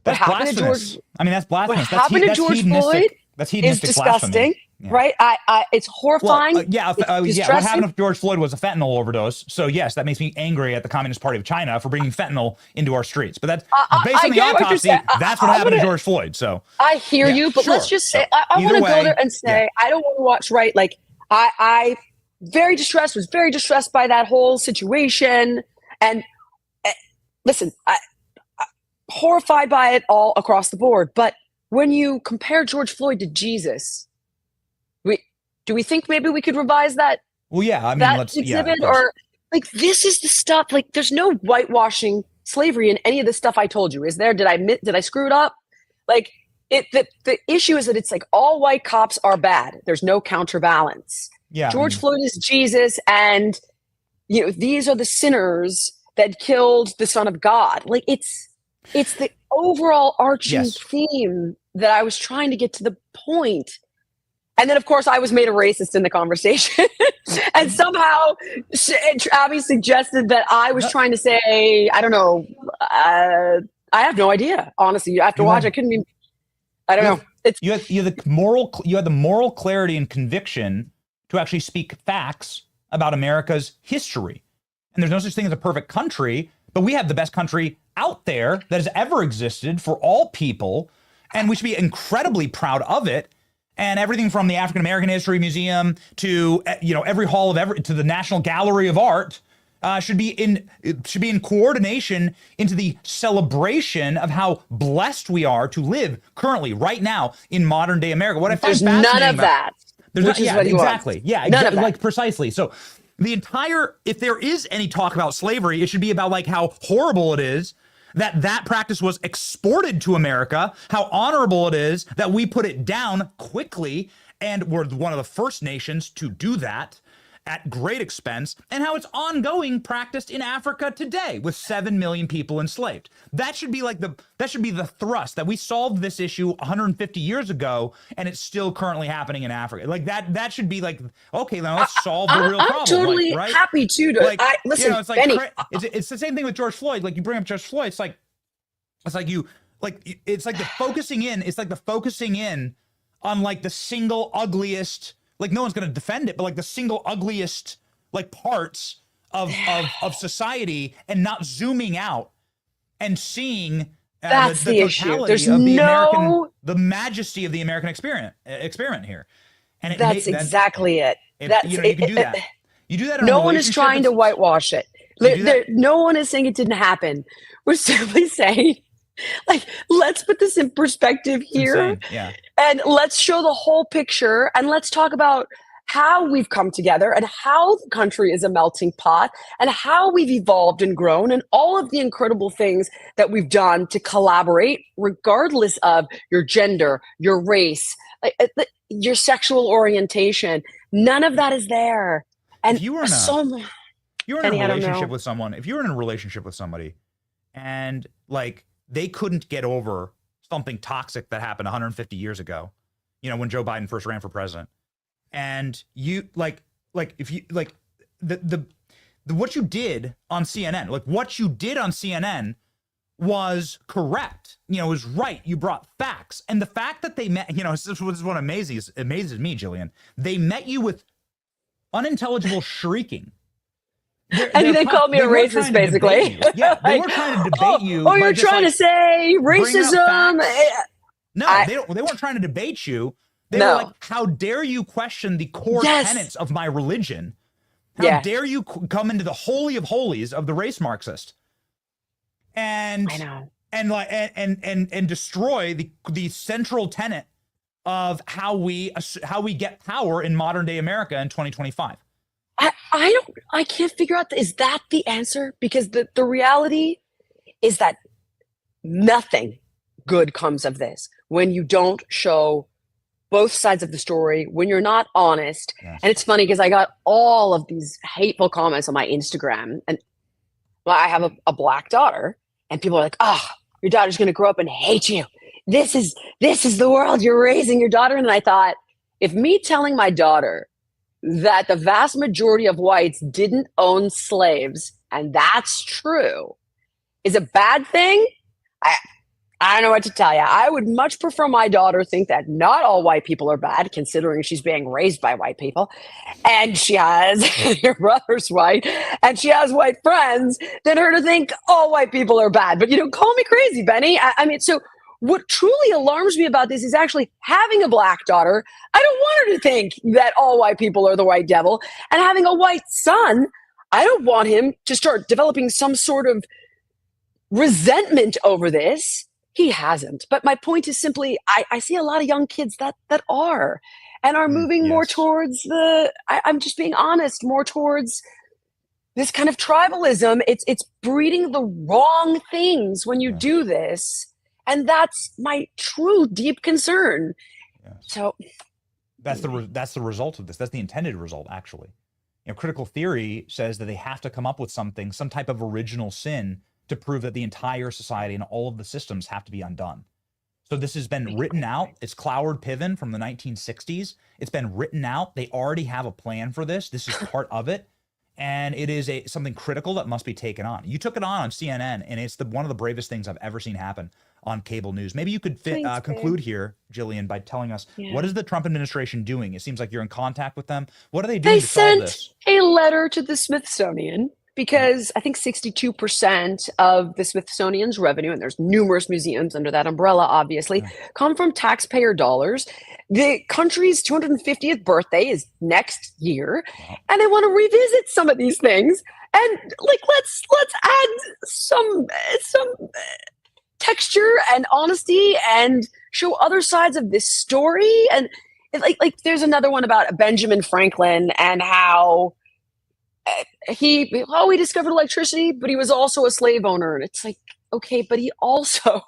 Speaker 5: That's blasphemous. That's blasphemous.
Speaker 14: What happened to George Floyd is disgusting.
Speaker 5: Blasphemy.
Speaker 14: Yeah. Right? It's horrifying.
Speaker 5: What happened to George Floyd was a fentanyl overdose. So yes, that makes me angry at the Communist Party of China for bringing fentanyl into our streets. But that's based on the autopsy. That's what happened to George Floyd. So
Speaker 14: I hear you, but let's just say I want to go there and say I don't want to watch. Right? Like I was very distressed by that whole situation. And listen, horrified by it all across the board. But when you compare George Floyd to Jesus, do we think maybe we could revise that?
Speaker 5: Well, yeah, I mean,
Speaker 14: that
Speaker 5: let's
Speaker 14: exhibit,
Speaker 5: yeah,
Speaker 14: or like this is the stuff. Like, there's no whitewashing slavery in any of the stuff I told you. Is there? Did I screw it up? Like, the issue is that it's like all white cops are bad. There's no counterbalance.
Speaker 5: Yeah,
Speaker 14: George Floyd is Jesus, and these are the sinners that killed the Son of God. Like, it's the overall arching theme that I was trying to get to the point. And then, of course, I was made a racist in the conversation. And somehow Abby suggested that I was trying to say, I don't know. I have no idea. Honestly, after watch, I couldn't even. I don't know.
Speaker 5: You had the moral clarity and conviction to actually speak facts about America's history. And there's no such thing as a perfect country, but we have the best country out there that has ever existed for all people, and we should be incredibly proud of it. And everything from the African American History Museum to every hall of to the National Gallery of Art should be in coordination into the celebration of how blessed we are to live currently, right now, in modern day America. What I find
Speaker 14: fascinating, none of that.
Speaker 5: There's
Speaker 14: which is what he
Speaker 5: exactly.
Speaker 14: wants.
Speaker 5: Yeah,
Speaker 14: none of that.
Speaker 5: Like precisely. So the entire, if there is any talk about slavery, it should be about like how horrible it is that practice was exported to America, how honorable it is that we put it down quickly, and we're one of the first nations to do that at great expense, and how it's ongoing practiced in Africa today with 7 million people enslaved. That should be the thrust, that we solved this issue 150 years ago, and it's still currently happening in Africa. Like that should be like, okay, now let's solve the real problem.
Speaker 14: I'm totally
Speaker 5: right?
Speaker 14: happy to. Listen,
Speaker 5: it's like
Speaker 14: Benny.
Speaker 5: It's the same thing with George Floyd. Like, you bring up George Floyd, it's like the focusing in on like the single ugliest. Like, no one's going to defend it, but like the single ugliest like parts of society, and not zooming out and seeing
Speaker 14: that's the issue. There's
Speaker 5: of the majesty of the American experiment here. And
Speaker 14: that's exactly it.
Speaker 5: You can do that. You do that.
Speaker 14: No one is trying to whitewash it. No one is saying it didn't happen. We're simply saying, like, let's put this in perspective here.
Speaker 5: Yeah.
Speaker 14: And let's show the whole picture, and let's talk about how we've come together and how the country is a melting pot and how we've evolved and grown and all of the incredible things that we've done to collaborate, regardless of your gender, your race, your sexual orientation. None of that is there. And
Speaker 5: if you were in a relationship with someone, if you were in a relationship with somebody and like they couldn't get over something toxic that happened 150 years ago, when Joe Biden first ran for president, and you if you the what you did on CNN, was correct. It was right. You brought facts, and the fact that they met, this is what amazes me, Jillian. They met you with unintelligible shrieking.
Speaker 14: They called me a racist, basically.
Speaker 5: Yeah, they weren't trying to debate you.
Speaker 14: Oh, you're trying to say racism?
Speaker 5: No, they weren't trying to debate you. They were like, how dare you question the core tenets of my religion? How dare you come into the holy of holies of the race Marxist? And
Speaker 14: I know.
Speaker 5: And destroy the central tenet of how we get power in modern day America in 2025.
Speaker 14: I can't figure out, is that the answer? Because the reality is that nothing good comes of this when you don't show both sides of the story, when you're not honest. Yes. And it's funny because I got all of these hateful comments on my Instagram, and I have a black daughter, and people are like, your daughter's going to grow up and hate you. This is the world you're raising your daughter in. And I thought, if me telling my daughter that the vast majority of whites didn't own slaves, and that's true, is a bad thing, I don't know what to tell you. I would much prefer my daughter think that not all white people are bad, considering she's being raised by white people, and she has your brother's white, and she has white friends, than her to think all white people are bad. But call me crazy, Benny. I mean, so what truly alarms me about this is actually having a black daughter. I don't want her to think that all white people are the white devil. And having a white son, I don't want him to start developing some sort of resentment over this. He hasn't. But my point is simply, I see a lot of young kids that are moving more towards I'm just being honest, more towards this kind of tribalism. It's breeding the wrong things when you do this. And that's my true deep concern.
Speaker 5: Yes.
Speaker 14: So
Speaker 5: that's the result of this. That's the intended result, actually. Critical theory says that they have to come up with some type of original sin to prove that the entire society and all of the systems have to be undone. So this has been written out. It's Cloward Piven from the 1960s. It's been written out. They already have a plan for this. This is part of it. And it is something critical that must be taken on. You took it on CNN, and it's one of the bravest things I've ever seen happen on cable news. Maybe you could conclude here, Jillian, by telling us, what is the Trump administration doing? It seems like you're in contact with them. What are they doing to solve this?
Speaker 14: They sent a letter to the Smithsonian because I think 62% of the Smithsonian's revenue, and there's numerous museums under that umbrella, obviously, come from taxpayer dollars. The country's 250th birthday is next year, and they want to revisit some of these things. And let's add some texture and honesty and show other sides of this story. And there's another one about Benjamin Franklin and how he discovered electricity, but he was also a slave owner. And it's like, okay, but he also,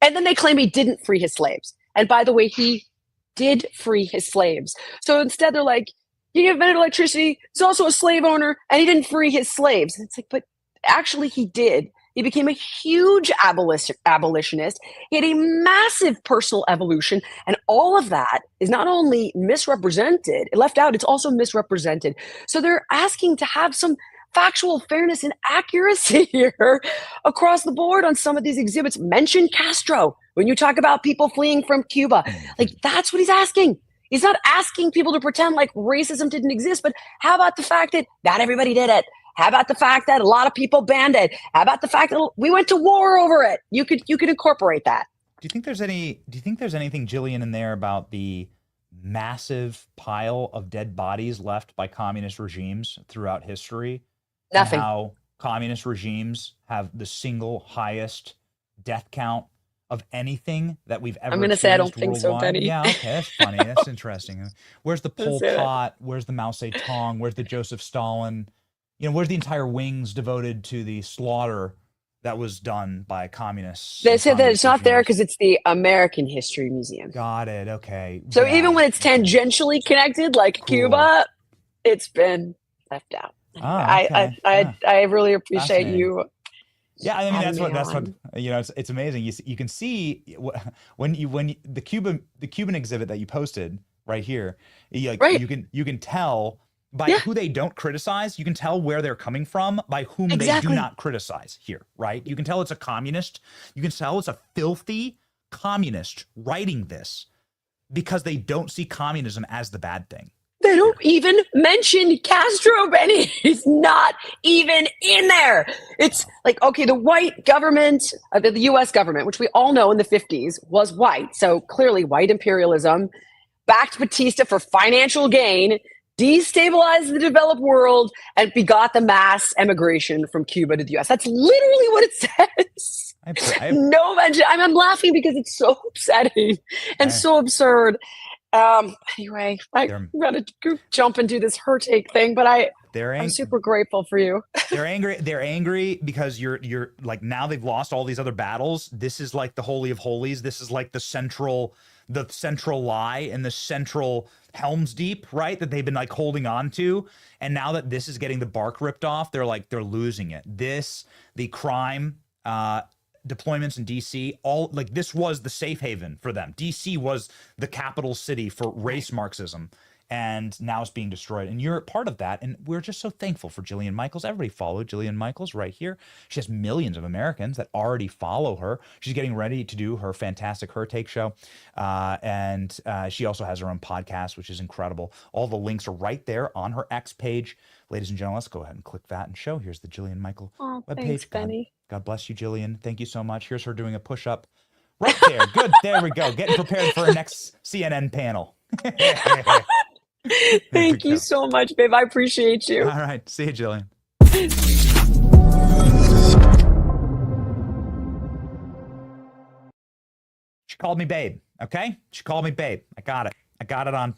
Speaker 14: and then they claim he didn't free his slaves. And by the way, he did free his slaves. So instead they're like, he invented electricity, he's also a slave owner, and he didn't free his slaves. And it's like, but actually he did. He became a huge abolitionist. He had a massive personal evolution. And all of that is not only misrepresented, left out, it's also misrepresented. So they're asking to have some factual fairness and accuracy here across the board on some of these exhibits. Mention Castro when you talk about people fleeing from Cuba. That's what he's asking. He's not asking people to pretend like racism didn't exist, but how about the fact that not everybody did it? How about the fact that a lot of people banned it? How about the fact that we went to war over it? You could incorporate that.
Speaker 5: Do you think there's anything, Jillian, in there about the massive pile of dead bodies left by communist regimes throughout history?
Speaker 14: Nothing.
Speaker 5: And how communist regimes have the single highest death count of anything that we've ever.
Speaker 14: I'm going to say I don't think so,
Speaker 5: worldwide?
Speaker 14: Benny.
Speaker 5: Yeah, okay, that's funny. That's interesting. Where's the Pol Pot? Where's the Mao Zedong? Where's the Joseph Stalin? Where's the entire wings devoted to the slaughter that was done by communists?
Speaker 14: They said that it's not there because it's the American History Museum.
Speaker 5: Got it. Okay.
Speaker 14: So even when it's tangentially connected, like Cuba, it's been left out. I really appreciate you.
Speaker 5: Yeah, I mean that's what it's amazing. You can see when the Cuban exhibit that you posted right here, you can tell by who they don't criticize. You can tell where they're coming from by whom they do not criticize here, right? You can tell it's a communist. You can tell it's a filthy communist writing this because they don't see communism as the bad thing.
Speaker 14: They don't even mention Castro, Benny. He's not even in there. It's like, okay, the white government, the U.S. government, which we all know in the 50s was white. So clearly white imperialism backed Batista for financial gain, destabilized the developed world, and begot the mass emigration from Cuba to the U.S. That's literally what it says. No mention. I'm laughing because it's so upsetting and so absurd. Anyway, I'm gonna jump and do this her take thing, but I'm super grateful for you.
Speaker 5: They're angry because you're like, now they've lost all these other battles. This is like the holy of holies. This is like the central lie and the central Helm's Deep, right? That they've been like holding on to. And now that this is getting the bark ripped off, they're losing it. The crime, deployments in DC, this was the safe haven for them. DC was the capital city for race Marxism, and now it's being destroyed. And you're part of that, and we're just so thankful for Jillian Michaels. Everybody follow Jillian Michaels right here. She has millions of Americans that already follow her. She's getting ready to do her fantastic Her Take show, and she also has her own podcast, which is incredible. All the links are right there on her X page. Ladies and gentlemen, let's go ahead and click that and show. Here's the Jillian Michaels webpage.
Speaker 14: Thanks, Benny.
Speaker 5: God bless you, Jillian. Thank you so much. Here's her doing a push-up right there. Good. There we go. Getting prepared for our next CNN panel.
Speaker 14: Thank you so much, babe. I appreciate you.
Speaker 5: All right. See you, Jillian. called me babe. Okay, she called me babe. I got it. I got it on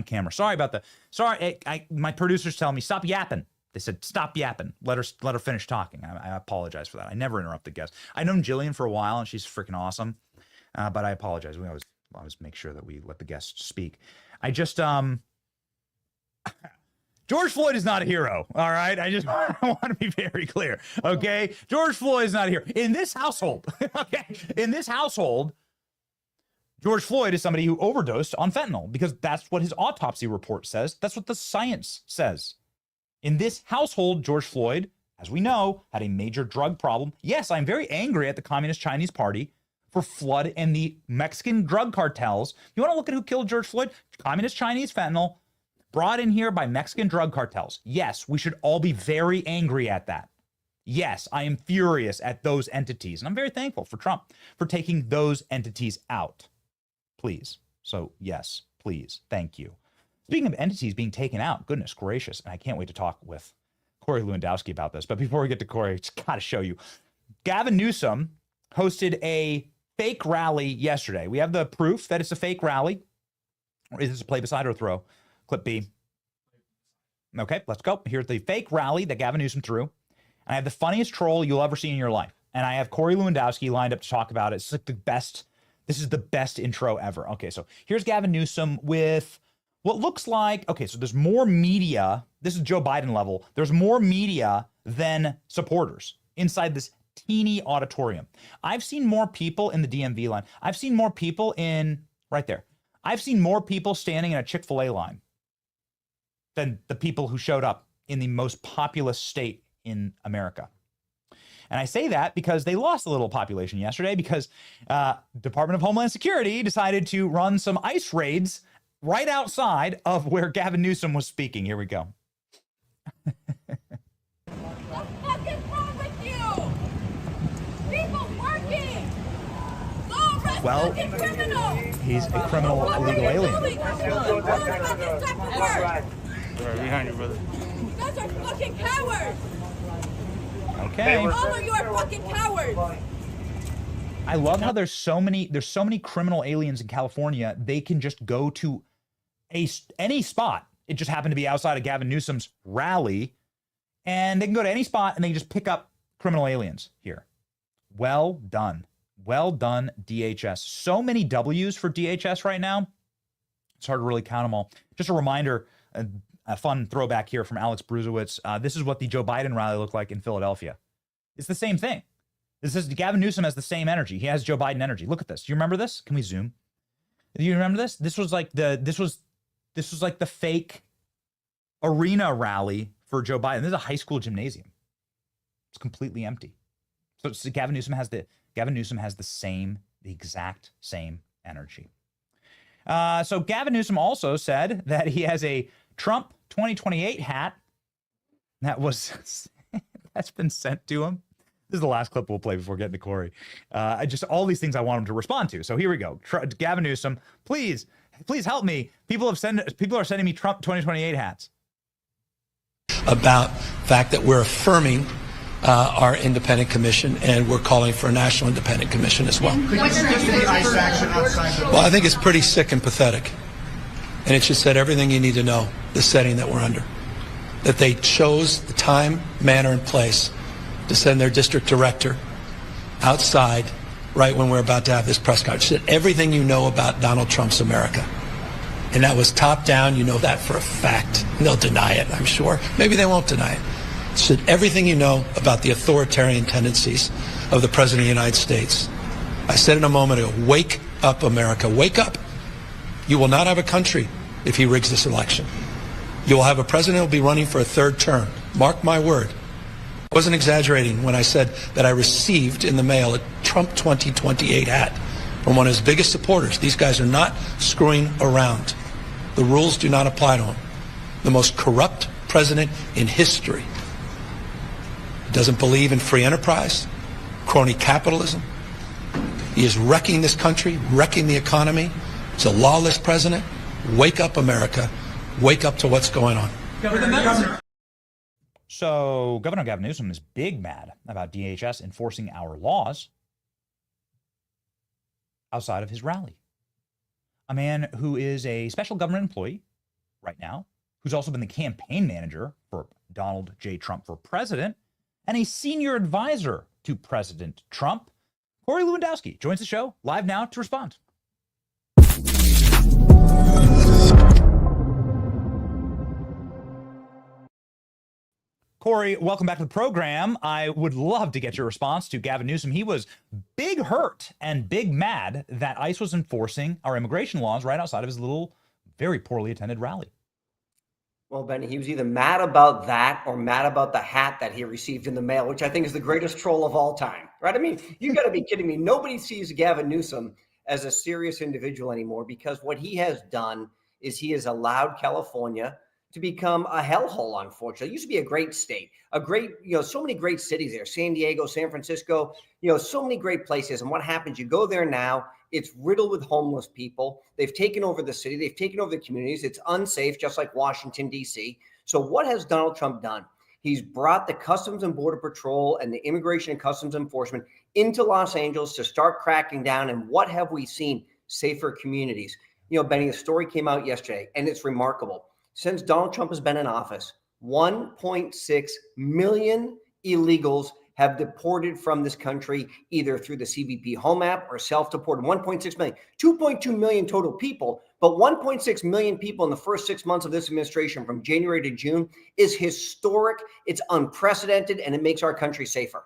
Speaker 5: camera. Sorry about that. Sorry, my producers tell me stop yapping. They said stop yapping. Let her finish talking. I apologize for that. I never interrupt the guests. I've known Jillian for a while, and she's freaking awesome. But I apologize. We always make sure that we let the guests speak. I just George Floyd is not a hero. All right, I want to be very clear. Okay, George Floyd is not a hero in this household. Okay, in this household. George Floyd is somebody who overdosed on fentanyl because that's what his autopsy report says. That's what the science says. In this household, George Floyd, as we know, had a major drug problem. Yes, I'm very angry at the Communist Chinese Party for Flood and the Mexican drug cartels. You want to look at who killed George Floyd? Communist Chinese fentanyl brought in here by Mexican drug cartels. Yes, we should all be very angry at that. Yes, I am furious at those entities. And I'm very thankful for Trump for taking those entities out. Please. So yes, please. Thank you. Speaking of entities being taken out, goodness gracious, and I can't wait to talk with Corey Lewandowski about this. But before we get to Corey, I just got to show you. Gavin Newsom hosted a fake rally yesterday. We have the proof that it's a fake rally. Or is this a play beside or throw? Clip B. Okay, let's go. Here's the fake rally that Gavin Newsom threw. And I have the funniest troll you'll ever see in your life. And I have Corey Lewandowski lined up to talk about it. It's like the best. This is the best intro ever. Okay, so here's Gavin Newsom with what looks like, okay, so there's more media. This is Joe Biden level. There's more media than supporters inside this teeny auditorium. I've seen more people in the DMV line. I've seen more people right there. I've seen more people standing in a Chick-fil-A line than the people who showed up in the most populous state in America. And I say that because they lost a little population yesterday because Department of Homeland Security decided to run some ICE raids right outside of where Gavin Newsom was speaking. Here we go.
Speaker 15: What the fuck is wrong with you? People working. Go arrest fucking criminals.
Speaker 5: He's a criminal illegal alien.
Speaker 15: Right behind you, brother. You guys are fucking cowards.
Speaker 5: Okay.
Speaker 15: All of you are fucking cowards.
Speaker 5: I love how there's so many criminal aliens in California. They can just go to any spot. It just happened to be outside of Gavin Newsom's rally, and they can go to any spot and they can just pick up criminal aliens here. Well done. Well done, DHS. So many W's for DHS right now. It's hard to really count them all. Just a reminder, a fun throwback here from Alex Bruzewitz. This is what the Joe Biden rally looked like in Philadelphia. It's the same thing. This is Gavin Newsom has the same energy. He has Joe Biden energy. Look at this. Do you remember this? Can we zoom? Do you remember this? This was like the fake arena rally for Joe Biden. This is a high school gymnasium. It's completely empty. So Gavin Newsom has the exact same energy. So Gavin Newsom also said that he has a Trump 2028 hat that's been sent to him. This is the last clip we'll play before getting to Corey. Just all these things I want him to respond to. So here we go. Gavin Newsom, please help me. People are sending me Trump 2028 hats.
Speaker 2: About the fact that we're affirming our independent commission, and we're calling for a national independent commission as well. Well, I think it's pretty sick and pathetic. And it just said everything you need to know, the setting that we're under. That they chose the time, manner, and place to send their district director outside right when we're about to have this press conference. Said everything you know about Donald Trump's America. And that was top down. You know that for a fact. And they'll deny it, I'm sure. Maybe they won't deny it. Said everything you know about the authoritarian tendencies of the President of the United States. I said it a moment ago, wake up, America. Wake up. You will not have a country if he rigs this election. You will have a president who will be running for a third term. Mark my word. I wasn't exaggerating when I said that I received in the mail a Trump 2028 hat from one of his biggest supporters. These guys are not screwing around. The rules do not apply to him. The most corrupt president in history. He doesn't believe in free enterprise, crony capitalism. He is wrecking this country, wrecking the economy. He's a lawless president. Wake up, America. Wake up to what's going on.
Speaker 5: So Governor Gavin Newsom is big mad about DHS enforcing our laws. outside of his rally. A man who is a special government employee right now, who's also been the campaign manager for Donald J. Trump for president, and a senior advisor to President Trump. Corey Lewandowski joins the show live now to respond. Corey, welcome back to the program. I would love to get your response to Gavin Newsom. He was big hurt and big mad that ICE was enforcing our immigration laws right outside of his little, very poorly attended rally.
Speaker 16: Well, Benny, he was either mad about that or mad about the hat that he received in the mail, which I think is the greatest troll of all time, right? I mean, you got to be kidding me. Nobody sees Gavin Newsom as a serious individual anymore, because what he has done is he has allowed California to become a hellhole, unfortunately. It used to be a great state, a great, so many great cities there, San Diego, San Francisco, so many great places. And what happens? You go there now, it's riddled with homeless people. They've taken over the city. They've taken over the communities. It's unsafe, just like Washington, D.C. So what has Donald Trump done? He's brought the Customs and Border Patrol and the Immigration and Customs Enforcement into Los Angeles to start cracking down. And what have we seen? Safer communities. Benny, the story came out yesterday, and it's remarkable. Since Donald Trump has been in office, 1.6 million illegals have deported from this country, either through the CBP home app or self-deported. 1.6 million, 2.2 million total people, but 1.6 million people in the first 6 months of this administration from January to June is historic. It's unprecedented, and it makes our country safer.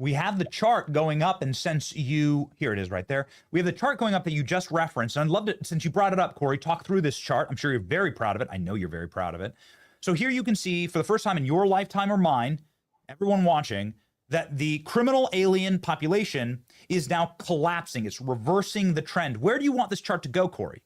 Speaker 5: We have the chart going up, and here it is right there. We have the chart going up that you just referenced. And I'd love to, since you brought it up, Corey, talk through this chart. I'm sure you're very proud of it. I know you're very proud of it. So here you can see, for the first time in your lifetime or mine, everyone watching, that the criminal alien population is now collapsing. It's reversing the trend. Where do you want this chart to go, Corey?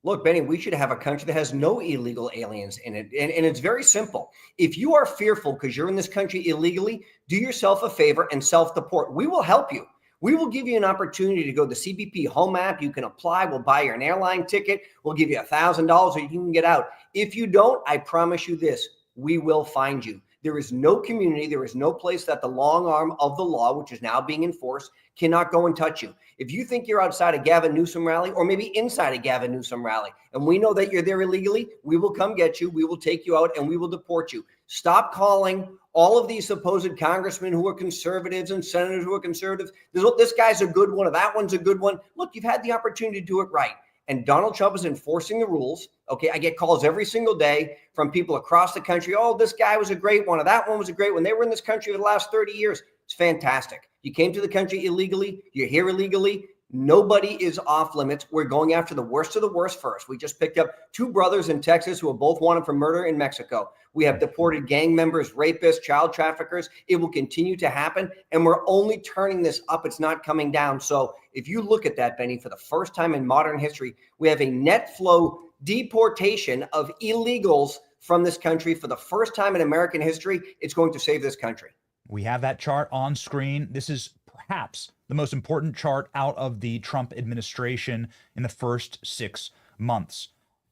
Speaker 16: Look, Benny, we should have a country that has no illegal aliens in it. And it's very simple. If you are fearful because you're in this country illegally, do yourself a favor and self-deport. We will help you. We will give you an opportunity to go to the CBP home app. You can apply. We'll buy you an airline ticket. We'll give you $1,000 so you can get out. If you don't, I promise you this, we will find you. There is no community, there is no place that the long arm of the law, which is now being enforced, cannot go and touch you. If you think you're outside a Gavin Newsom rally, or maybe inside a Gavin Newsom rally, and we know that you're there illegally, we will come get you, we will take you out, and we will deport you. Stop calling all of these supposed congressmen who are conservatives and senators who are conservatives. This guy's a good one, or that one's a good one. Look, you've had the opportunity to do it right. And Donald Trump is enforcing the rules. Okay, I get calls every single day from people across the country. Oh, this guy was a great one, or that one was a great one. They were in this country for the last 30 years. It's fantastic. You came to the country illegally. You're here illegally. Nobody is off limits. We're going after the worst of the worst first. We just picked up 2 brothers in Texas who are both wanted for murder in Mexico. We have deported gang members, rapists, child traffickers. It will continue to happen, and we're only turning this up. It's not coming down. So if you look at that, Benny, for the first time in modern history, we have a net flow deportation of illegals from this country for the first time in American history. It's going to save this country.
Speaker 5: We have that chart on screen. This is perhaps the most important chart out of the Trump administration in the first 6 months.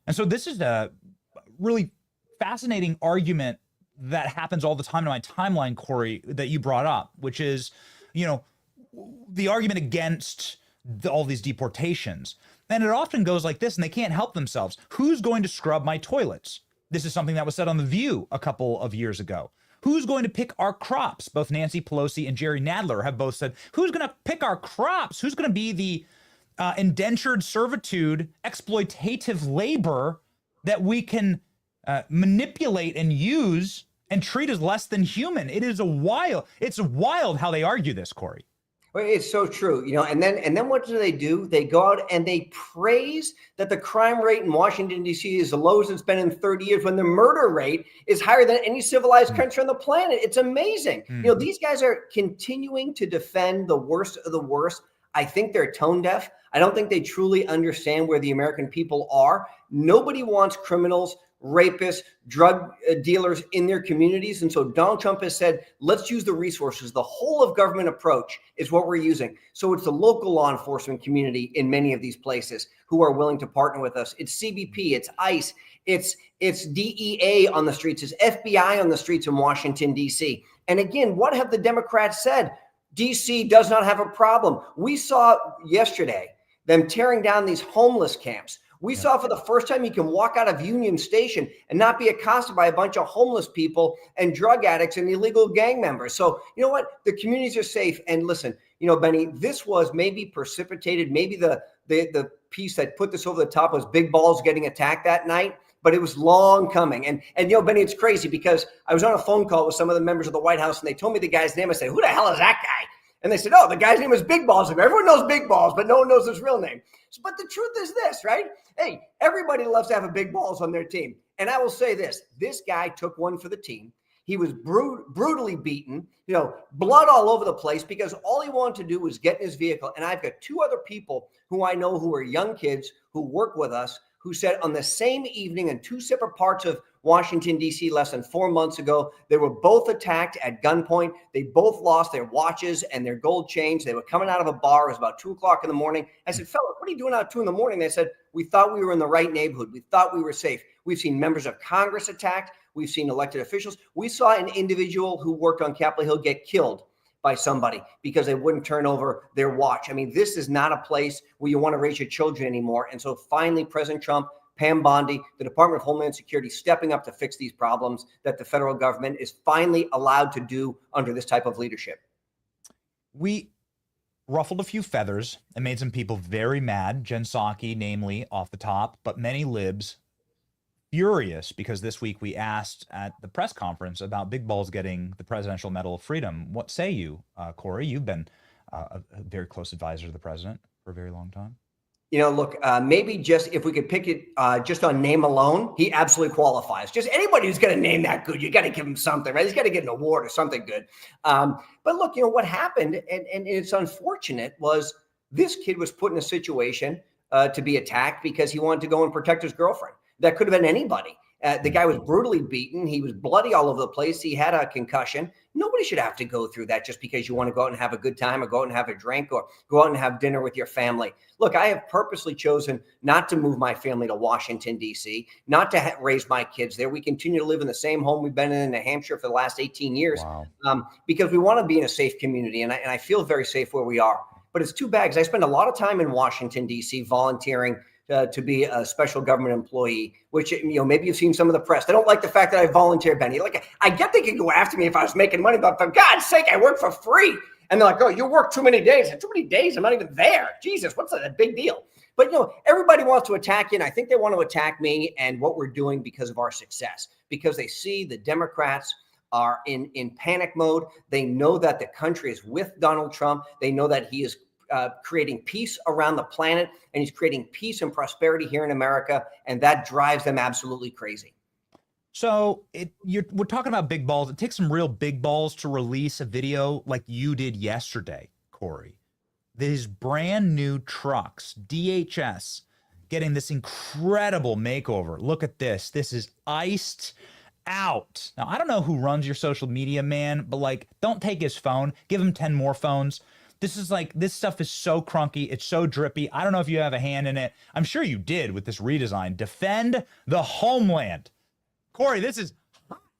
Speaker 5: And so this is a really fascinating argument that happens all the time in my timeline, Corey, that you brought up, which is, the argument against all these deportations. And it often goes like this, and they can't help themselves. Who's going to scrub my toilets? This is something that was said on The View a couple of years ago. Who's going to pick our crops? Both Nancy Pelosi and Jerry Nadler have both said, who's going to pick our crops? Who's going to be the indentured servitude, exploitative labor that we can manipulate and use and treat as less than human? It's wild how they argue this, Corey.
Speaker 16: Well, it's so true, and then what do? They go out and they praise that the crime rate in Washington, D.C. is the lowest it's been in 30 years when the murder rate is higher than any civilized country on the planet. It's amazing. These guys are continuing to defend the worst of the worst. I think they're tone deaf. I don't think they truly understand where the American people are. Nobody wants criminals, rapists, drug dealers in their communities. And so Donald Trump has said, let's use the resources. The whole of government approach is what we're using. So it's the local law enforcement community in many of these places who are willing to partner with us. It's CBP, it's ICE, it's DEA on the streets, it's FBI on the streets in Washington, D.C. And again, what have the Democrats said? D.C. does not have a problem. We saw yesterday them tearing down these homeless camps. We saw for the first time you can walk out of Union Station and not be accosted by a bunch of homeless people and drug addicts and illegal gang members. So, you know what? The communities are safe. And listen, you know, Benny, this was maybe precipitated. Maybe the piece that put this over the top was Big Balls getting attacked that night, but it was long coming. And you know, Benny, it's crazy because I was on a phone call with some of the members of the White House and they told me the guy's name. I said, who the hell is that guy? And they said, oh, the guy's name is Big Balls. Everyone knows Big Balls, but no one knows his real name. But the truth is this, right? Hey, everybody loves to have a Big Balls on their team. And I will say this guy took one for the team. He was brutally beaten, you know, blood all over the place because all he wanted to do was get in his vehicle. And I've got two other people who I know who are young kids who work with us who said on the same evening in two separate parts of Washington, D.C. less than 4 months ago, they were both attacked at gunpoint. They both lost their watches and their gold chains. They were coming out of a bar. It was about 2 o'clock in the morning. I said, fella, what are you doing out at 2 in the morning? They said, we thought we were in the right neighborhood. We thought we were safe. We've seen members of Congress attacked. We've seen elected officials. We saw an individual who worked on Capitol Hill get killed by somebody because they wouldn't turn over their watch. I mean, this is not a place where you want to raise your children anymore. And so finally, President Trump, Pam Bondi, the Department of Homeland Security stepping up to fix these problems that the federal government is finally allowed to do under this type of leadership.
Speaker 5: We ruffled a few feathers and made some people very mad, Jen Psaki, namely, off the top, but many libs furious because this week we asked at the press conference about Big Balls getting the Presidential Medal of Freedom. What say you, Corey? You've been a very close advisor to the president for a very long time.
Speaker 16: You know, look, maybe just if we could pick it just on name alone, he absolutely qualifies. Just anybody who's going to name that good, you got to give him something, right? He's got to get an award or something good. But look, you know, what happened, and it's unfortunate, was this kid was put in a situation to be attacked because he wanted to go and protect his girlfriend. That could have been anybody. The guy was brutally beaten. He was bloody all over the place. He had a concussion. Nobody should have to go through that just because you want to go out and have a good time or go out and have a drink or go out and have dinner with your family. Look, I have purposely chosen not to move my family to Washington, D.C., not to raise my kids there. We continue to live in the same home we've been in New Hampshire for the last 18 years because we want to be in a safe community. And I feel very safe where we are. But it's too bad because I spend a lot of time in Washington, D.C. volunteering to be a special government employee, which, you know, maybe you've seen some of the press. They don't like the fact that I volunteer, Benny. Like, I get they could go after me if I was making money, but for God's sake, I work for free. And they're like, oh, you work too many days. Too many days? I'm not even there. Jesus, what's that big deal? But, you know, everybody wants to attack you, and I think they want to attack me and what we're doing because of our success, because they see the Democrats are in panic mode. They know that the country is with Donald Trump. They know that he is creating peace around the planet, and he's creating peace and prosperity here in America, and that drives them absolutely crazy.
Speaker 5: So we're talking about big balls. It takes some real big balls to release a video like you did yesterday, Corey. These brand new trucks, DHS, getting this incredible makeover. Look at this. This is iced out. Now, I don't know who runs your social media, man, but like, don't take his phone. Give him 10 more phones. This is like, this stuff is so crunky. It's so drippy. I don't know if you have a hand in it. I'm sure you did with this redesign. Defend the homeland. Corey, this is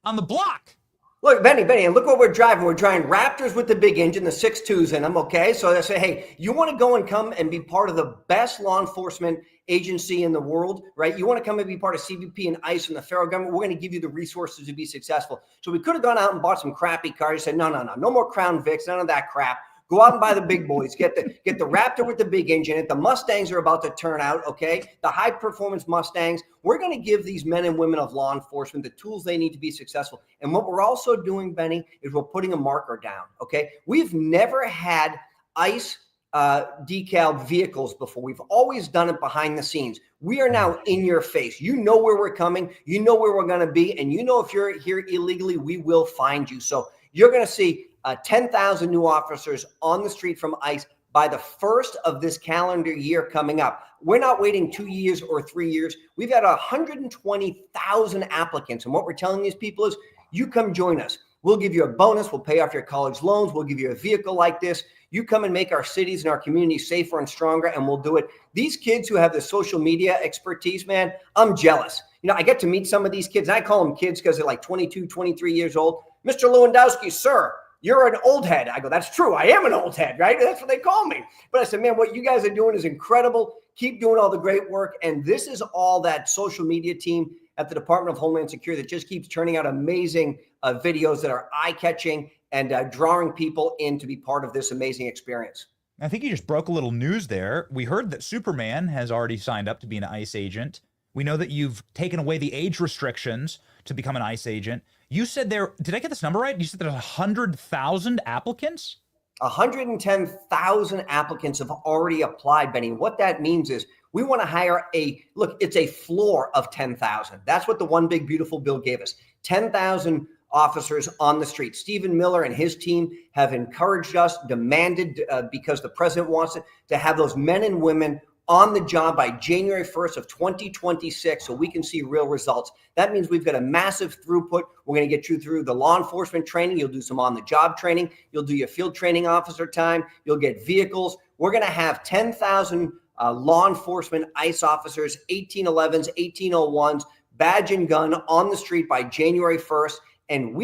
Speaker 5: on the block.
Speaker 16: Look, Benny, and look what we're driving. We're driving Raptors with the big engine, the 6.2s in them, okay? So I say, hey, you want to go and come and be part of the best law enforcement agency in the world, right? You want to come and be part of CBP and ICE and the federal government? We're going to give you the resources to be successful. So we could have gone out and bought some crappy cars. Said, no more Crown Vics, none of that crap. Go out and buy the big boys. Get the Raptor with the big engine in it. The Mustangs are about to turn out, okay? The high-performance Mustangs. We're going to give these men and women of law enforcement the tools they need to be successful. And what we're also doing, Benny, is we're putting a marker down, okay? We've never had ICE decal vehicles before. We've always done it behind the scenes. We are now in your face. You know where we're coming. You know where we're going to be. And you know if you're here illegally, we will find you. So you're going to see 10,000 new officers on the street from ICE by the first of this calendar year coming up. We're not waiting 2 years or 3 years. We've had 120,000 applicants. And what we're telling these people is, you come join us. We'll give you a bonus. We'll pay off your college loans. We'll give you a vehicle like this. You come and make our cities and our communities safer and stronger, and we'll do it. These kids who have the social media expertise, man, I'm jealous. You know, I get to meet some of these kids. And I call them kids because they're like 22, 23 years old. Mr. Lewandowski, sir, you're an old head. I go, that's true. I am an old head, right? That's what they call me. But I said, man, what you guys are doing is incredible. Keep doing all the great work. And this is all that social media team at the Department of Homeland Security that just keeps turning out amazing videos that are eye-catching and drawing people in to be part of this amazing experience.
Speaker 5: I think you just broke a little news there. We heard that Superman has already signed up to be an ICE agent. We know that you've taken away the age restrictions to become an ICE agent. You said there, did I get this number right? You said there's 100,000 applicants?
Speaker 16: 110,000 applicants have already applied, Benny. What that means is we want to hire it's a floor of 10,000. That's what the One Big Beautiful Bill gave us. 10,000 officers on the street. Stephen Miller and his team have encouraged us, demanded, because the president wants it, to have those men and women on the job by January 1st of 2026 so we can see real results. That means we've got a massive throughput. We're going to get you through the law enforcement training. You'll do some on-the-job training. You'll do your field training officer time. You'll get vehicles. We're going to have 10,000 law enforcement ICE officers, 1811s, 1801s, badge and gun on the street by January 1st. And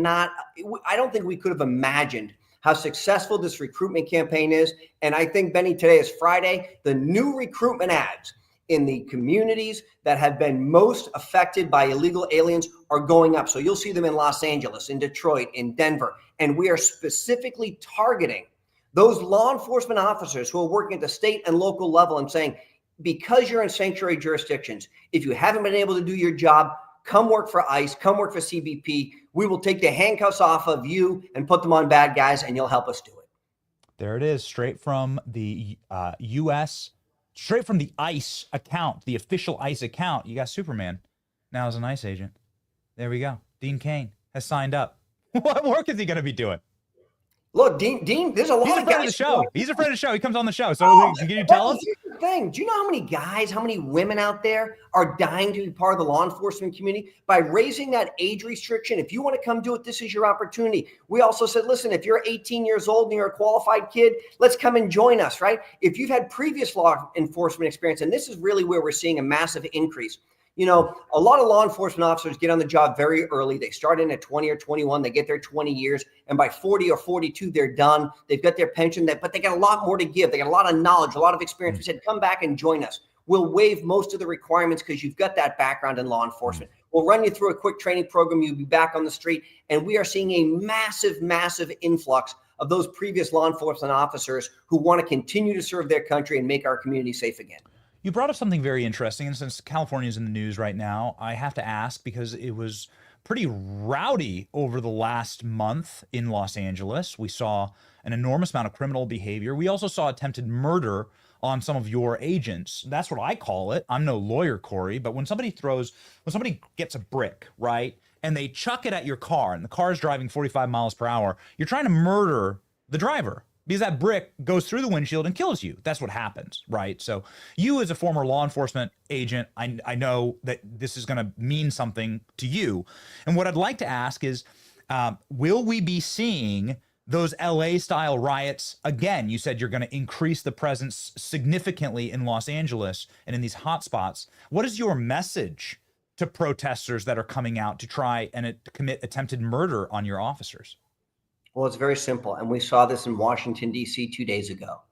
Speaker 16: I don't think we could have imagined how successful this recruitment campaign is. And I think, Benny, today is Friday. The new recruitment ads in the communities that have been most affected by illegal aliens are going up. So you'll see them in Los Angeles, in Detroit, in Denver. And we are specifically targeting those law enforcement officers who are working at the state and local level and saying, because you're in sanctuary jurisdictions, if you haven't been able to do your job, come work for ICE, come work for CBP. We will take the handcuffs off of you and put them on bad guys, and you'll help us do it.
Speaker 5: There it is, straight from the U.S., straight from the ICE account, the official ICE account. You got Superman now as an ICE agent. There we go. Dean Cain has signed up. What work is he going to be doing?
Speaker 16: Look, Dean, there's a lot
Speaker 5: He's
Speaker 16: of
Speaker 5: a friend
Speaker 16: guys.
Speaker 5: of the show. He's a friend of the show. He comes on the show. So can you tell us?
Speaker 16: Here's the thing. Do you know how many guys, how many women out there are dying to be part of the law enforcement community? By raising that age restriction, if you want to come do it, this is your opportunity. We also said, listen, if you're 18 years old and you're a qualified kid, let's come and join us, right? If you've had previous law enforcement experience, and this is really where we're seeing a massive increase. You know, a lot of law enforcement officers get on the job very early. They start in at 20 or 21. They get their 20 years. And by 40 or 42, they're done. They've got their pension, but they got a lot more to give. They got a lot of knowledge, a lot of experience. We said, come back and join us. We'll waive most of the requirements because you've got that background in law enforcement. We'll run you through a quick training program. You'll be back on the street. And we are seeing a massive, massive influx of those previous law enforcement officers who want to continue to serve their country and make our community safe again.
Speaker 5: You brought up something very interesting, and since California is in the news right now, I have to ask because it was pretty rowdy over the last month in Los Angeles. We saw an enormous amount of criminal behavior. We also saw attempted murder on some of your agents. That's what I call it. I'm no lawyer, Corey, but when somebody gets a brick, right, and they chuck it at your car, and the car is driving 45 miles per hour, you're trying to murder the driver. Because that brick goes through the windshield and kills you. That's what happens, right? So you as a former law enforcement agent, I know that this is going to mean something to you. And what I'd like to ask is, will we be seeing those LA-style riots again? You said you're going to increase the presence significantly in Los Angeles and in these hotspots. What is your message to protesters that are coming out to try and commit attempted murder on your officers?
Speaker 16: Well, it's very simple. And we saw this in Washington, D.C. 2 days ago.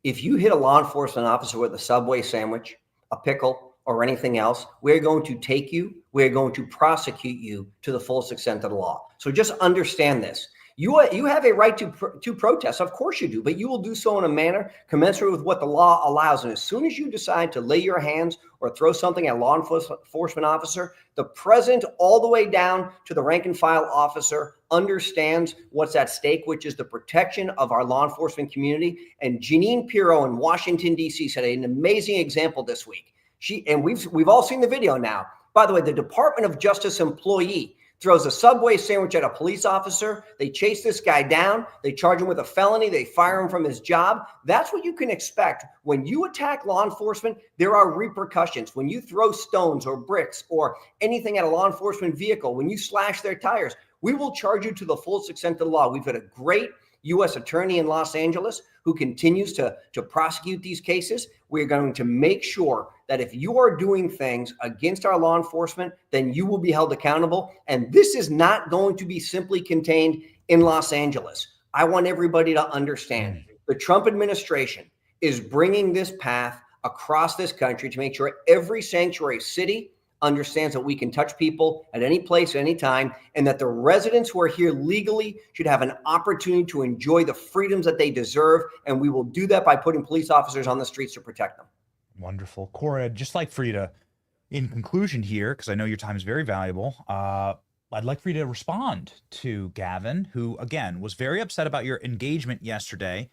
Speaker 16: If you hit a law enforcement officer with a Subway sandwich, a pickle, or anything else, we're going to take you, we're going to prosecute you to the fullest extent of the law. So just understand this. You have a right to protest. Of course you do, but you will do so in a manner commensurate with what the law allows. And as soon as you decide to lay your hands or throw something at a law enforcement officer, the president all the way down to the rank and file officer understands what's at stake, which is the protection of our law enforcement community. And Jeanine Pirro in Washington, D.C. set an amazing example this week. We've all seen the video now. By the way, the Department of Justice employee throws a Subway sandwich at a police officer. They chase this guy down. They charge him with a felony. They fire him from his job. That's what you can expect. When you attack law enforcement, there are repercussions. When you throw stones or bricks or anything at a law enforcement vehicle, when you slash their tires, we will charge you to the fullest extent of the law. We've got a great U.S. attorney in Los Angeles who continues to prosecute these cases. We're going to make sure that if you are doing things against our law enforcement, then you will be held accountable. And this is not going to be simply contained in Los Angeles. I want everybody to understand the Trump administration is bringing this path across this country to make sure every sanctuary city understands that we can touch people at any place, at any time, and that the residents who are here legally should have an opportunity to enjoy the freedoms that they deserve. And we will do that by putting police officers on the streets to protect them.
Speaker 5: Wonderful. Corey, I'd just like for you to, in conclusion here, because I know your time is very valuable, I'd like for you to respond to Gavin, who, again, was very upset about your engagement yesterday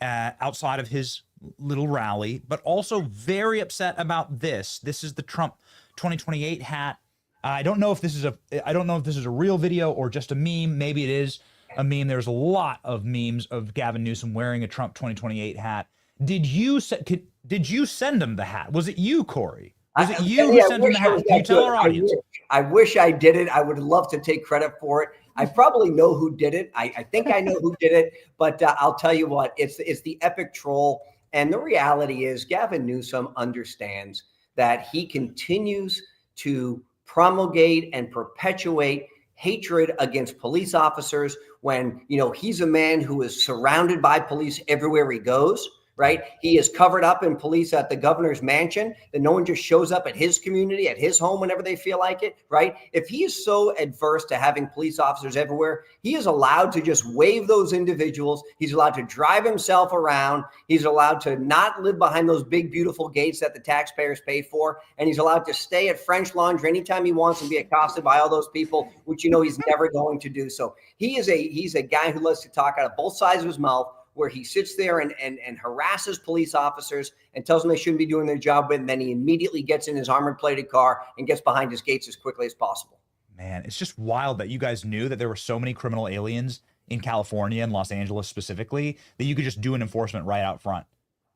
Speaker 5: outside of his little rally, but also very upset about this. This is the Trump 2028 hat. I don't know if this is a real video or just a meme. Maybe it is a meme. There's a lot of memes of Gavin Newsom wearing a Trump 2028 hat. Did you send him the hat? Was it you, Corey? Was it you who sent him the hat? Can you tell our audience?
Speaker 16: I wish I did it. I would love to take credit for it. I probably know who did it. I think I know who did it, but I'll tell you what, it's the epic troll. And the reality is Gavin Newsom understands that he continues to promulgate and perpetuate hatred against police officers when, he's a man who is surrounded by police everywhere he goes. Right? He is covered up in police at the governor's mansion, that no one just shows up at his community, at his home whenever they feel like it. Right? If he is so adverse to having police officers everywhere, he is allowed to just waive those individuals. He's allowed to drive himself around. He's allowed to not live behind those big, beautiful gates that the taxpayers pay for. And he's allowed to stay at French Laundry anytime he wants and be accosted by all those people, which he's never going to do. So he's a guy who loves to talk out of both sides of his mouth, where he sits there and harasses police officers and tells them they shouldn't be doing their job, but then he immediately gets in his armored plated car and gets behind his gates as quickly as possible.
Speaker 5: Man, it's just wild that you guys knew that there were so many criminal aliens in California and Los Angeles specifically that you could just do an enforcement right out front.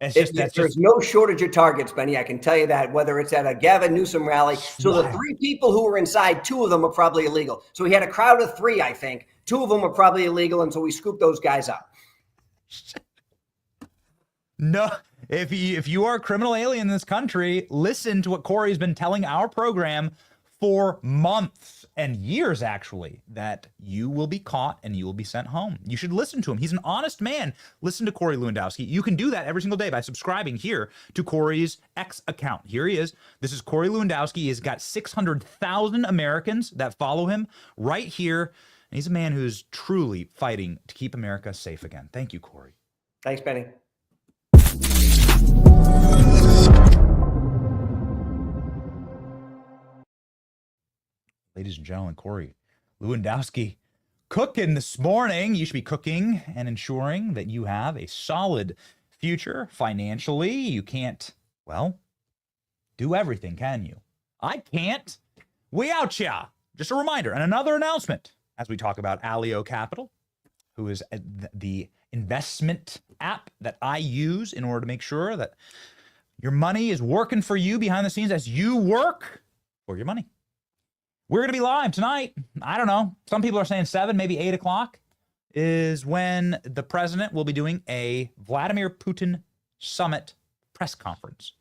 Speaker 16: There's no shortage of targets, Benny. I can tell you that, whether it's at a Gavin Newsom rally. So the 3 people who were inside, 2 of them are probably illegal. So he had a crowd of 3, I think. 2 of them are probably illegal, and so we scooped those guys up.
Speaker 5: No, if you are a criminal alien in this country, listen to what Corey's been telling our program for months and years, actually, that you will be caught and you will be sent home. You should listen to him. He's an honest man. Listen to Corey Lewandowski. You can do that every single day by subscribing here to Corey's X account. Here he is. This is Corey Lewandowski. He's got 600,000 Americans that follow him right here. And he's a man who's truly fighting to keep America safe again. Thank you, Corey.
Speaker 16: Thanks, Benny.
Speaker 5: Ladies and gentlemen, Corey Lewandowski cooking this morning. You should be cooking and ensuring that you have a solid future financially. You can't, do everything, can you? I can't. We out ya. Just a reminder and another announcement as we talk about Allio Capital, who is the investment app that I use in order to make sure that your money is working for you behind the scenes as you work for your money. We're going to be live tonight. I don't know. Some people are saying 7, maybe 8 o'clock is when the president will be doing a Vladimir Putin summit press conference.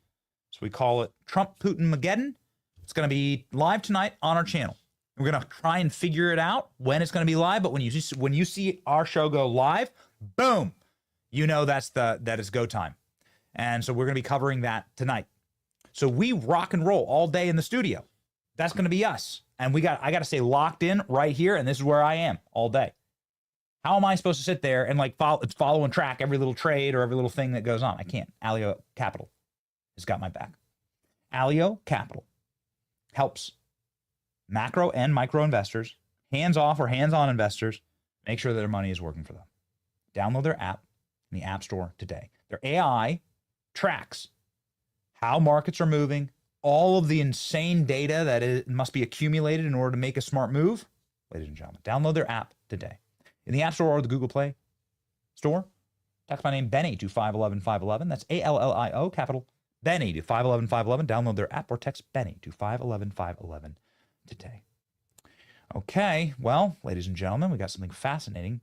Speaker 5: So we call it Trump Putin-mageddon. It's going to be live tonight on our channel. We're going to try and figure it out when it's going to be live. But when you see our show go live, boom, that is go time. And so we're going to be covering that tonight. So we rock and roll all day in the studio. That's going to be us. And I got to stay locked in right here. And this is where I am all day. How am I supposed to sit there and follow and track every little trade or every little thing that goes on? I can't. Allio Capital has got my back. Allio Capital helps macro and micro investors, hands-off or hands-on investors, make sure that their money is working for them. Download their app in the App Store today. Their AI tracks how markets are moving, all of the insane data that must be accumulated in order to make a smart move. Ladies and gentlemen, download their app today. In the App Store or the Google Play Store, text my name, Benny, to 511-511. That's ALLIO, capital Benny, to 511-511. Download their app or text Benny to 511-511 today. Okay, well, ladies and gentlemen, we got something fascinating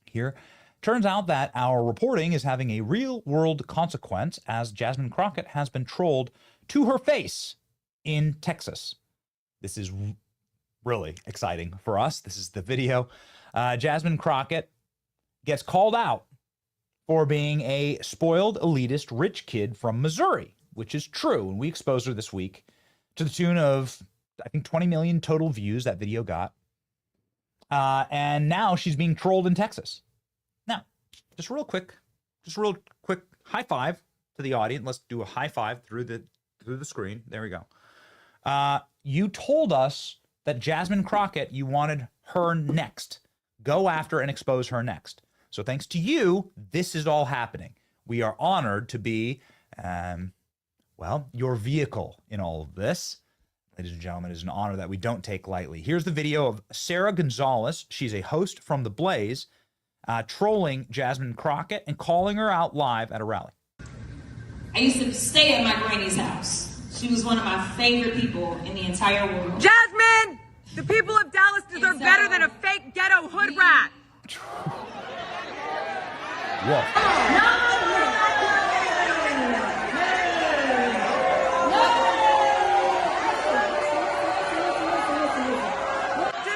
Speaker 5: here. Turns out that our reporting is having a real-world consequence as Jasmine Crockett has been trolled to her face in Texas. This is really exciting for us. This is the video. Jasmine Crockett gets called out for being a spoiled, elitist, rich kid from Missouri, which is true. And we exposed her this week to the tune of, I think, 20 million total views that video got. And now she's being trolled in Texas. Now, just real quick high five to the audience. Let's do a high five through the screen. There we go. You told us that Jasmine Crockett, you wanted her next. Go after and expose her next. So thanks to you, this is all happening. We are honored to be, your vehicle in all of this. Ladies and gentlemen, it is an honor that we don't take lightly. Here's the video of Sarah Gonzalez. She's a host from The Blaze, trolling Jasmine Crockett and calling her out live at a rally.
Speaker 17: I used to stay at my granny's house. She was one of my favorite people in the entire world.
Speaker 18: Jasmine! The people of Dallas deserve better than a fake ghetto hood rat. Do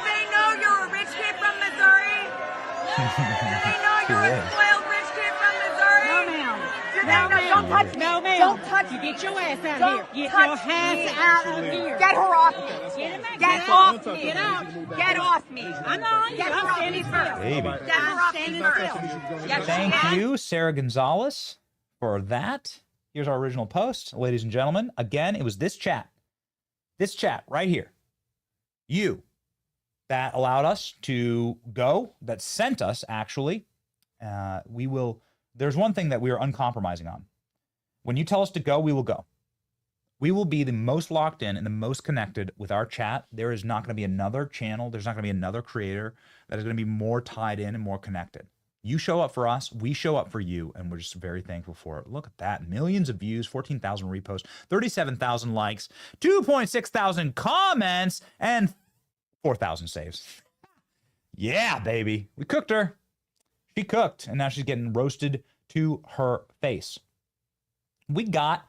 Speaker 18: they know you're a rich kid from Missouri? Do they know you're a spoiled rich kid from Missouri? No, ma'am. Do they know? Don't touch me. No, ma'am. Don't touch me. Get your ass out of here. Get your ass out of here. Get her off me. Get off me. Get out. Get off me. I'm not. Get her off me first.
Speaker 5: Baby.
Speaker 18: Get her off me first. Yes,
Speaker 5: Thank you, Sarah Gonzalez, for that. Here's our original post. Ladies and gentlemen, again, it was this chat right here. You that allowed us to go, that sent us, actually. There's one thing that we are uncompromising on. When you tell us to go, we will go. We will be the most locked in and the most connected with our chat. There is not going to be another channel. There's not going to be another creator that is going to be more tied in and more connected. You show up for us. We show up for you. And we're just very thankful for it. Look at that. Millions of views, 14,000 reposts, 37,000 likes, 2.6 thousand comments, and 4,000 saves. Yeah, baby. We cooked her. She cooked. And now she's getting roasted to her face. We got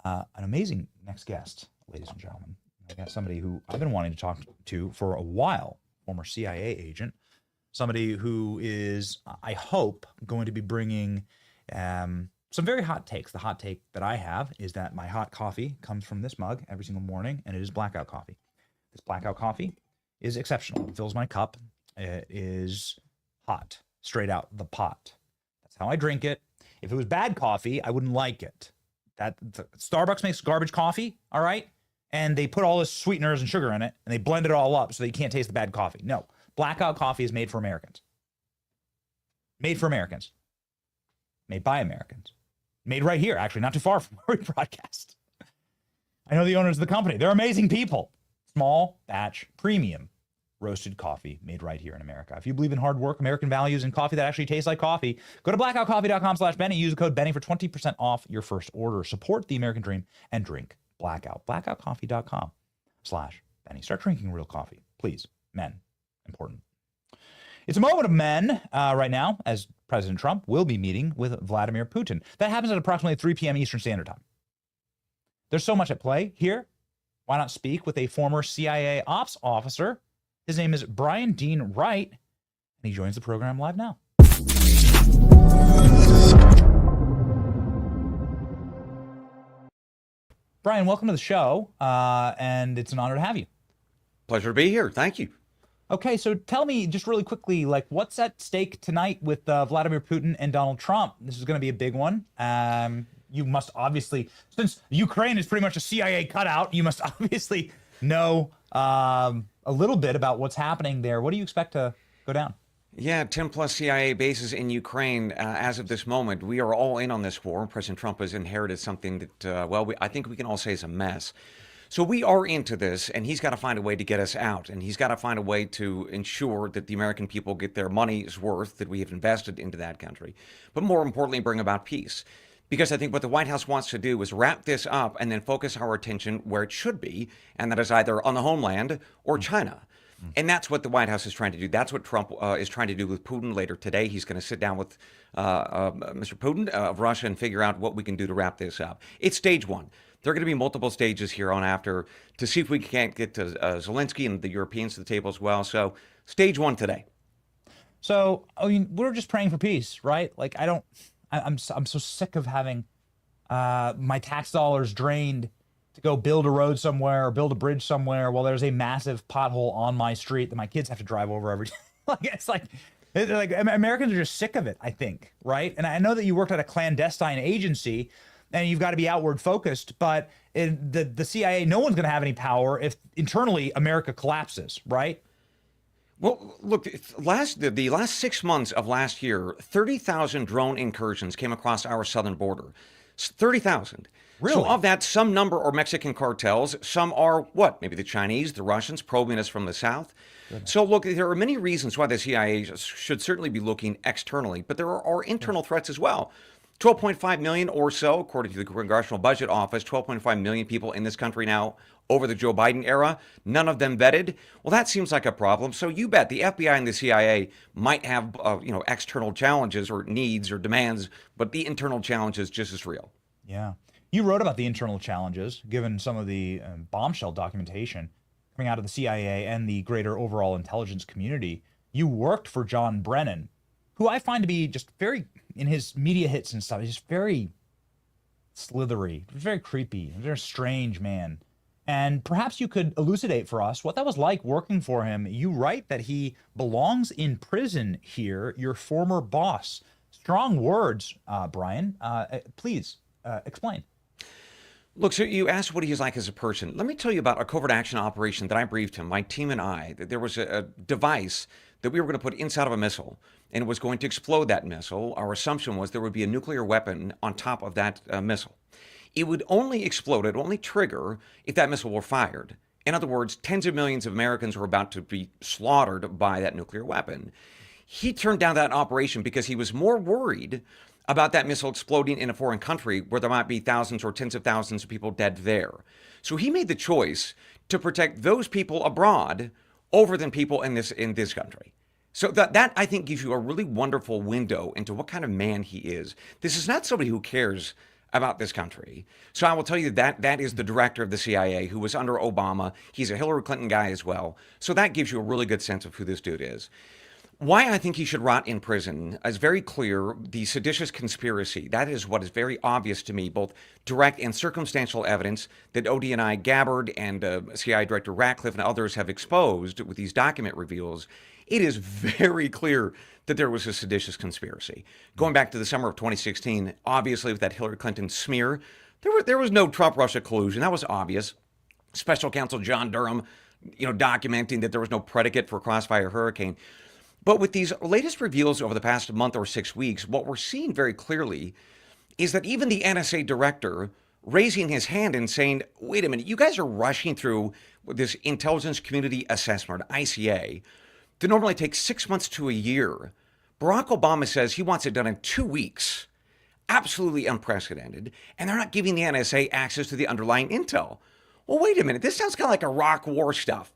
Speaker 5: an amazing next guest, ladies and gentlemen. I got somebody who I've been wanting to talk to for a while, former CIA agent, somebody who is, I hope, going to be bringing some very hot takes. The hot take that I have is that my hot coffee comes from this mug every single morning, and it is blackout coffee. This blackout coffee is exceptional. It fills my cup. It is hot, straight out the pot. That's how I drink it. If it was bad coffee, I wouldn't like it. Starbucks makes garbage coffee, all right? And they put all this sweeteners and sugar in it, and they blend it all up so that you can't taste the bad coffee. No, blackout coffee is made for Americans. Made for Americans. Made by Americans. Made right here, actually, not too far from where we broadcast. I know the owners of the company. They're amazing people. Small batch, premium roasted coffee made right here in America. If you believe in hard work, American values, and coffee that actually tastes like coffee, go to blackoutcoffee.com/Benny. Use the code Benny for 20% off your first order. Support the American dream and drink Blackout. Blackoutcoffee.com/Benny. Start drinking real coffee, please. Men, important. It's a moment of men right now, as President Trump will be meeting with Vladimir Putin. That happens at approximately 3 p.m. Eastern Standard Time. There's so much at play here. Why not speak with a former CIA ops officer? His name is Dean Wright, and he joins the program live now. Brian, welcome to the show, and it's an honor to have you.
Speaker 19: Pleasure to be here. Thank you.
Speaker 5: Okay, so tell me just really quickly, what's at stake tonight with Vladimir Putin and Donald Trump? This is going to be a big one. You must obviously, since Ukraine is pretty much a CIA cutout, you must obviously know a little bit about what's happening there. What do you expect to go down?
Speaker 19: Yeah, 10 plus CIA bases in Ukraine as of this moment. We are all in on this war. President Trump has inherited something that, I think we can all say is a mess. So we are into this, and he's got to find a way to get us out, and he's got to find a way to ensure that the American people get their money's worth that we have invested into that country, but more importantly, bring about peace. Because I think what the White House wants to do is wrap this up and then focus our attention where it should be, and that is either on the homeland or China. And that's what the White House is trying to do. That's what Trump is trying to do with Putin later today. He's going to sit down with Mr. Putin of Russia and figure out what we can do to wrap this up. It's stage one. There are going to be multiple stages here on after to see if we can't get to Zelensky and the Europeans to the table as well. So stage one today.
Speaker 5: So, I mean, we're just praying for peace, right? Like, I'm so sick of having my tax dollars drained to go build a road somewhere or build a bridge somewhere while there's a massive pothole on my street that my kids have to drive over every day. Like Americans are just sick of it, I think, right? And I know that you worked at a clandestine agency and you've got to be outward focused, but in the CIA, no one's going to have any power if internally America collapses, right?
Speaker 19: Well, look, the last 6 months of last year, 30,000 drone incursions came across our southern border. 30,000.
Speaker 5: Really?
Speaker 19: So of that, some number are Mexican cartels. Some are what? Maybe the Chinese, the Russians, probing us from the south. Goodness. So look, there are many reasons why the CIA should certainly be looking externally, but there are internal threats as well. 12.5 million or so, according to the Congressional Budget Office, 12.5 million people in this country now over the Joe Biden era, none of them vetted. Well, that seems like a problem. So you bet the FBI and the CIA might have, external challenges or needs or demands, but the internal challenge is just as real.
Speaker 5: Yeah. You wrote about the internal challenges, given some of the bombshell documentation coming out of the CIA and the greater overall intelligence community. You worked for John Brennan, who I find to be just very, in his media hits and stuff, he's just very slithery, very creepy, very strange man. And perhaps you could elucidate for us what that was like working for him. You write that he belongs in prison here, your former boss. Strong words, Brian. Please explain.
Speaker 19: Look, so you asked what he's like as a person. Let me tell you about a covert action operation that I briefed him, my team and I, that there was a device that we were going to put inside of a missile, and it was going to explode that missile. Our assumption was there would be a nuclear weapon on top of that missile. It would only explode, it would only trigger if that missile were fired. In other words, tens of millions of Americans were about to be slaughtered by that nuclear weapon. He turned down that operation because he was more worried about that missile exploding in a foreign country where there might be thousands or tens of thousands of people dead there. So he made the choice to protect those people abroad over than people in this country. So that I think gives you a really wonderful window into what kind of man he is. This is not somebody who cares about this country. So I will tell you that is the director of the CIA who was under Obama. He's a Hillary Clinton guy as well. So that gives you a really good sense of who this dude is. Why I think he should rot in prison is very clear. The seditious conspiracy, that is what is very obvious to me, both direct and circumstantial evidence that ODNI Gabbard and CIA Director Ratcliffe and others have exposed with these document reveals. It is very clear that there was a seditious conspiracy. Going back to the summer of 2016, obviously with that Hillary Clinton smear, there was no Trump-Russia collusion. That was obvious. Special Counsel John Durham, documenting that there was no predicate for Crossfire Hurricane. But with these latest reveals over the past month or 6 weeks, what we're seeing very clearly is that even the NSA director raising his hand and saying, wait a minute, you guys are rushing through this Intelligence Community Assessment, ICA, that normally takes 6 months to a year. Barack Obama says he wants it done in 2 weeks. Absolutely unprecedented. And they're not giving the NSA access to the underlying intel. Well, wait a minute. This sounds kind of like Iraq war stuff.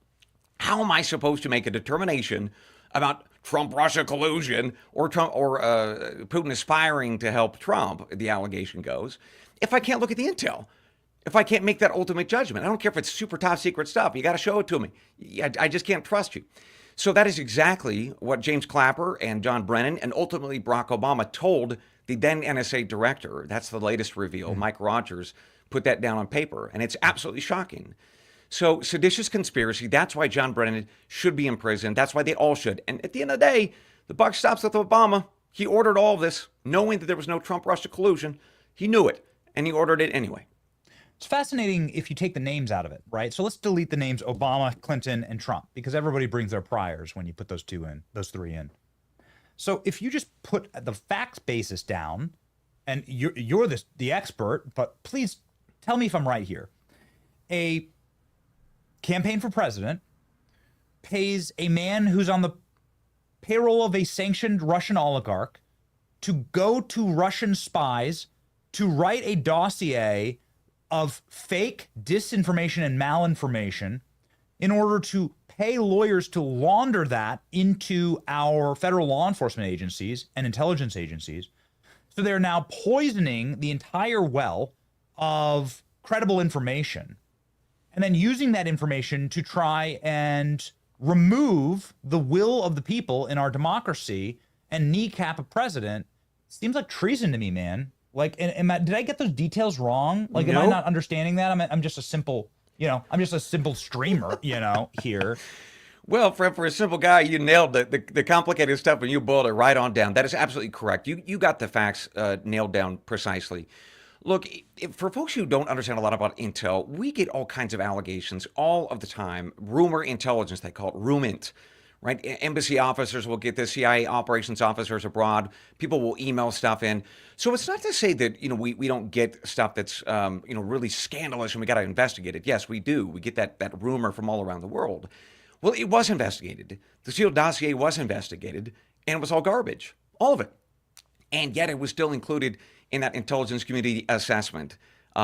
Speaker 19: How am I supposed to make a determination about Trump-Russia collusion or Putin aspiring to help Trump, the allegation goes, if I can't look at the intel? If I can't make that ultimate judgment? I don't care if it's super top secret stuff. You got to show it to me. I just can't trust you. So that is exactly what James Clapper and John Brennan and ultimately Barack Obama told the then NSA director. That's the latest reveal. Mike Rogers put that down on paper, and it's absolutely shocking. So seditious conspiracy, that's why John Brennan should be in prison. That's why they all should. And at the end of the day, the buck stops with Obama. He ordered all of this, knowing that there was no Trump-Russia collusion. He knew it, and he ordered it anyway.
Speaker 5: It's fascinating if you take the names out of it, right? So let's delete the names Obama, Clinton, and Trump, because everybody brings their priors when you put those three in. So if you just put the facts basis down, and you're the expert, but please tell me if I'm right here. A campaign for president pays a man who's on the payroll of a sanctioned Russian oligarch to go to Russian spies to write a dossier of fake disinformation and malinformation in order to pay lawyers to launder that into our federal law enforcement agencies and intelligence agencies. So they're now poisoning the entire well of credible information and then using that information to try and remove the will of the people in our democracy and kneecap a president seems like treason to me, man. Like, did I get those details wrong? Like, am I not understanding that? I'm just a simple, I'm just a simple streamer, here.
Speaker 19: Well, for a simple guy, you nailed the complicated stuff and you boiled it right on down. That is absolutely correct. You got the facts nailed down precisely. Look, for folks who don't understand a lot about intel, we get all kinds of allegations all of the time. Rumor intelligence, they call it rumint, right? Embassy officers will get this, CIA operations officers abroad. People will email stuff in. So it's not to say that, we don't get stuff that's, really scandalous and we got to investigate it. Yes, we do. We get that rumor from all around the world. Well, it was investigated. The Steele dossier was investigated, and it was all garbage, all of it. And yet it was still included in that intelligence community assessment,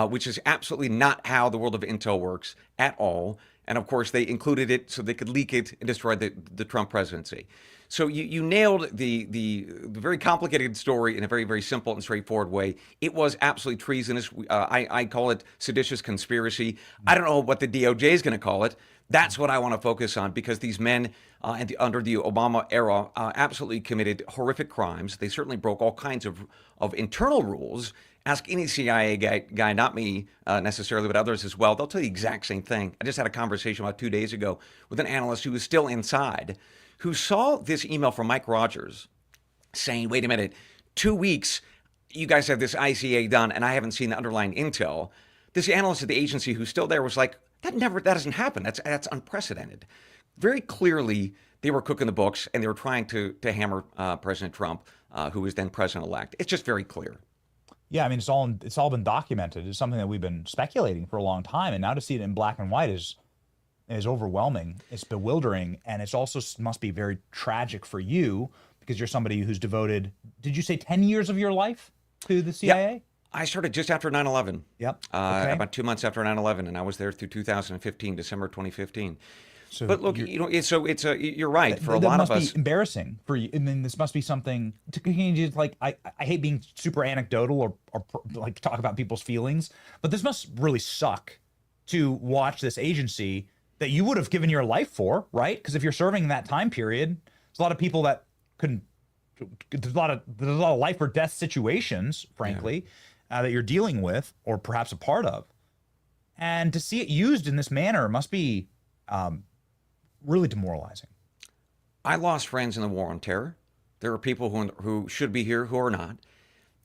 Speaker 19: which is absolutely not how the world of intel works at all. And of course, they included it so they could leak it and destroy the Trump presidency. So you nailed the very complicated story in a very, very simple and straightforward way. It was absolutely treasonous. I call it seditious conspiracy. I don't know what the DOJ is going to call it. That's what I want to focus on, because these men under the Obama era absolutely committed horrific crimes. They certainly broke all kinds of internal rules. Ask any CIA guy, not me necessarily, but others as well. They'll tell you the exact same thing. I just had a conversation about 2 days ago with an analyst who was still inside, who saw this email from Mike Rogers saying, wait a minute, 2 weeks, you guys have this ICA done, and I haven't seen the underlying intel. This analyst at the agency who's still there was like, that doesn't happen. That's unprecedented. Very clearly, they were cooking the books, and they were trying to hammer President Trump, who was then president-elect. It's just very clear.
Speaker 5: Yeah, I mean, it's all been documented. It's something that we've been speculating for a long time, and now to see it in black and white is overwhelming. It's bewildering, and it's also must be very tragic for you, because you're somebody who's devoted, did you say 10 years of your life to the CIA?
Speaker 19: Yep. I started just after 9/11.
Speaker 5: Yep.
Speaker 19: Okay. About 2 months after 9/11, and I was there through 2015, December 2015. So but look, you're right. For a lot of us,
Speaker 5: that must be embarrassing for you. I mean, this must be something. I hate being super anecdotal or like talk about people's feelings, but this must really suck to watch this agency that you would have given your life for, right? Because if you're serving in that time period, there's a lot of people that couldn't. There's a lot of life or death situations, frankly, that you're dealing with or perhaps a part of, and to see it used in this manner must be really demoralizing.
Speaker 19: I lost friends in the war on terror. There are people who should be here who are not,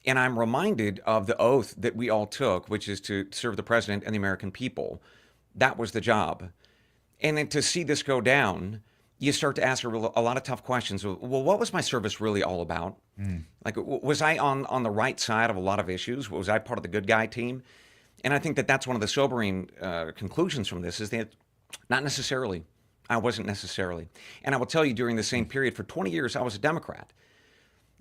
Speaker 19: and I'm reminded of the oath that we all took, which is to serve the president and the American people. That was the job, and then to see this go down, you start to ask a lot of tough questions. Well, what was my service really all about? Like, was I on the right side of a lot of issues? Was I part of the good guy team? And I think that's one of the sobering conclusions from this is that not necessarily. I wasn't necessarily. And I will tell you, during the same period, for 20 years, I was a Democrat.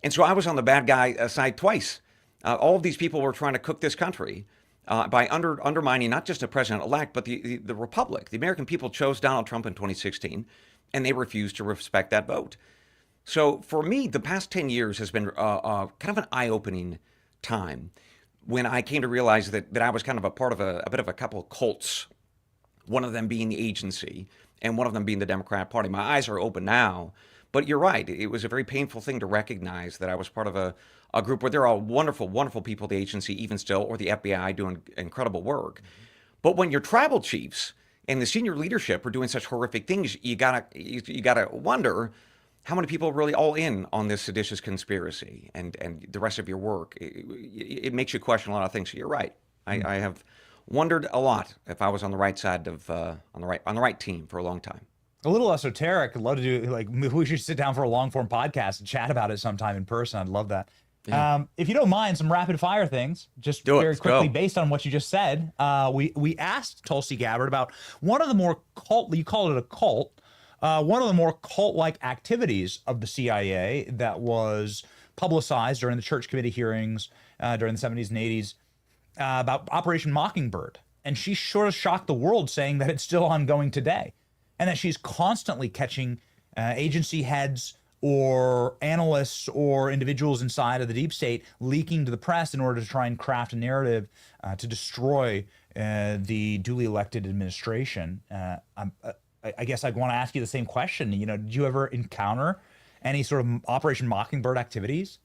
Speaker 19: And so I was on the bad guy side twice. All of these people were trying to cook this country by undermining not just the president-elect, but the republic. The American people chose Donald Trump in 2016. And they refused to respect that vote. So for me, the past 10 years has been kind of an eye-opening time when I came to realize that I was kind of a part of a bit of a couple of cults, one of them being the agency and one of them being the Democrat Party. My eyes are open now, but you're right. It was a very painful thing to recognize that I was part of a group where there are wonderful, wonderful people at the agency, even still, or the FBI doing incredible work. But when your tribal chiefs and the senior leadership are doing such horrific things, you gotta wonder how many people are really all in on this seditious conspiracy and the rest of your work. It makes you question a lot of things. So you're right. I have wondered a lot if I was on the right side of on the right team for a long time.
Speaker 5: A little esoteric. I'd love to do, like, we should sit down for a long form podcast and chat about it sometime in person. I'd love that. Yeah. If you don't mind, some rapid fire things, just very quickly, based on what you just said. We asked Tulsi Gabbard about one of the more you called it a cult, one of the more cult-like activities of the CIA that was publicized during the Church Committee hearings during the 70s and 80s about Operation Mockingbird. And she sort of shocked the world, saying that it's still ongoing today and that she's constantly catching agency heads or analysts or individuals inside of the deep state leaking to the press in order to try and craft a narrative to destroy the duly elected administration. I guess I'd want to ask you the same question. Did you ever encounter any sort of Operation Mockingbird activities?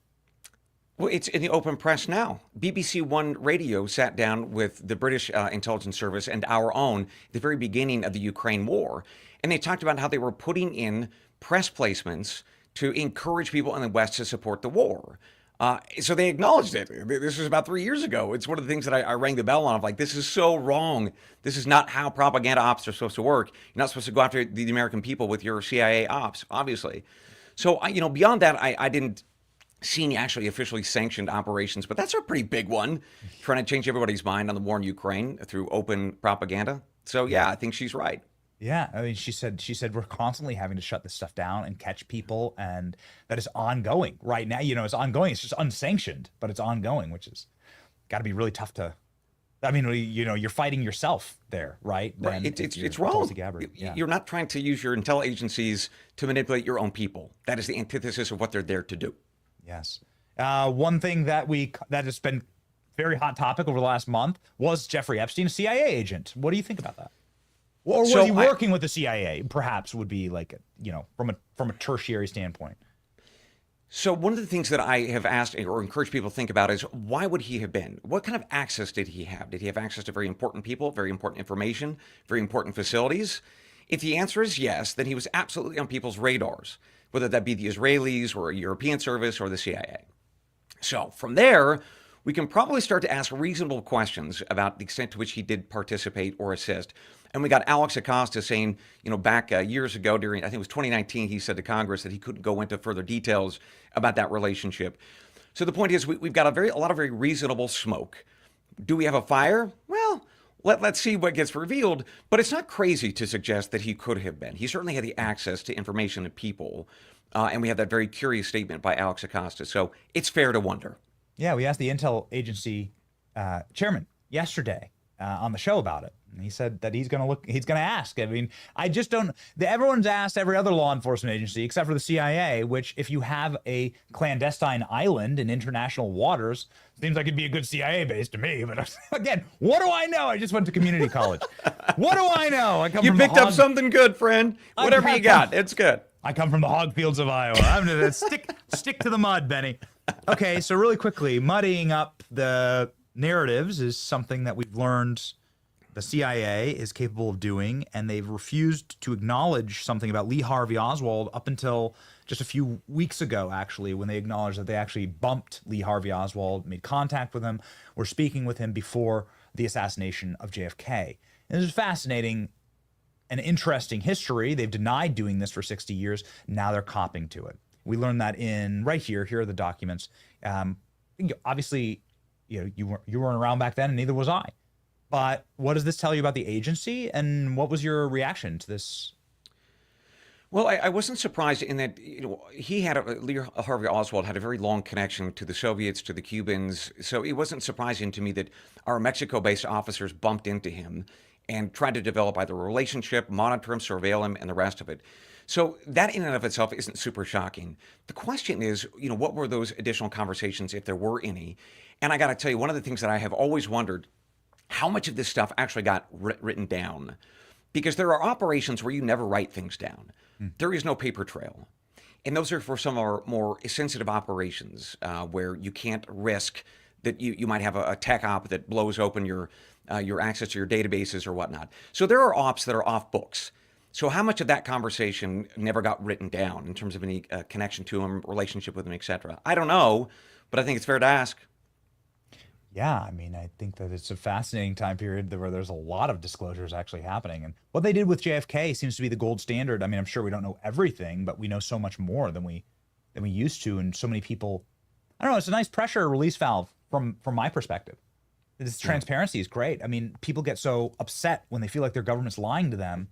Speaker 19: Well, it's in the open press now. BBC One Radio sat down with the British intelligence service and our own at the very beginning of the Ukraine war, and they talked about how they were putting in press placements to encourage people in the West to support the war. So they acknowledged it. This was about 3 years ago. It's one of the things that I rang the bell on. Of like, this is so wrong. This is not how propaganda ops are supposed to work. You're not supposed to go after the American people with your CIA ops, obviously. So, beyond that, I didn't see any actually officially sanctioned operations, but that's a pretty big one, trying to change everybody's mind on the war in Ukraine through open propaganda. So, yeah, I think she's right.
Speaker 5: Yeah, I mean, she said we're constantly having to shut this stuff down and catch people, and that is ongoing right now. It's ongoing. It's just unsanctioned, but it's ongoing, which is got to be really tough to. I mean, you're fighting yourself there, right?
Speaker 19: Right. It's wrong. You're not trying to use your intel agencies to manipulate your own people. That is the antithesis of what they're there to do.
Speaker 5: Yes. One thing that has been very hot topic over the last month was Jeffrey Epstein, a CIA agent. What do you think about that? Or was he working with the CIA? Perhaps would be like, from a tertiary standpoint.
Speaker 19: So one of the things that I have asked or encouraged people to think about is, why would he have been? What kind of access did he have? Did he have access to very important people, very important information, very important facilities? If the answer is yes, then he was absolutely on people's radars, whether that be the Israelis or a European service or the CIA. So from there, we can probably start to ask reasonable questions about the extent to which he did participate or assist. And we got Alex Acosta saying, back years ago during, I think it was 2019, he said to Congress that he couldn't go into further details about that relationship. So the point is, we've got a lot of very reasonable smoke. Do we have a fire? Well, let's see what gets revealed. But it's not crazy to suggest that he could have been. He certainly had the access to information and people. And we have that very curious statement by Alex Acosta. So it's fair to wonder.
Speaker 5: Yeah, we asked the intel agency chairman yesterday on the show about it. And he said that he's going to ask. I mean, I just don't, everyone's asked every other law enforcement agency except for the CIA, which if you have a clandestine island in international waters, seems like it'd be a good CIA base to me. But again, what do I know? I just went to community college. What do I know?
Speaker 19: You picked up something good, friend. Whatever you got, it's good.
Speaker 5: I come from the hog fields of Iowa. I'm going to stick to the mud, Benny. Okay, so really quickly, muddying up the narratives is something that we've learned the CIA is capable of doing, and they've refused to acknowledge something about Lee Harvey Oswald up until just a few weeks ago, actually, when they acknowledged that they actually bumped Lee Harvey Oswald, made contact with him, were speaking with him before the assassination of JFK. And this is fascinating and interesting history. They've denied doing this for 60 years. Now they're copping to it. We learned that right here. Here are the documents. Obviously, you weren't around back then, and neither was I. But what does this tell you about the agency, and what was your reaction to this?
Speaker 19: Well, I wasn't surprised in that Lee Harvey Oswald had a very long connection to the Soviets, to the Cubans. So it wasn't surprising to me that our Mexico-based officers bumped into him and tried to develop either a relationship, monitor him, surveil him, and the rest of it. So that in and of itself isn't super shocking. The question is, what were those additional conversations, if there were any? And I got to tell you, one of the things that I have always wondered, how much of this stuff actually got written down? Because there are operations where you never write things down. There is no paper trail. And those are for some of our more sensitive operations where you can't risk that you might have a tech op that blows open your access to your databases or whatnot. So there are ops that are off books. So how much of that conversation never got written down in terms of any connection to them, relationship with them, et cetera? I don't know, but I think it's fair to ask.
Speaker 5: Yeah, I mean, I think that it's a fascinating time period where there's a lot of disclosures actually happening. And what they did with JFK seems to be the gold standard. I mean, I'm sure we don't know everything, but we know so much more than we used to. And so many people, I don't know, it's a nice pressure release valve from my perspective. This transparency is great. I mean, people get so upset when they feel like their government's lying to them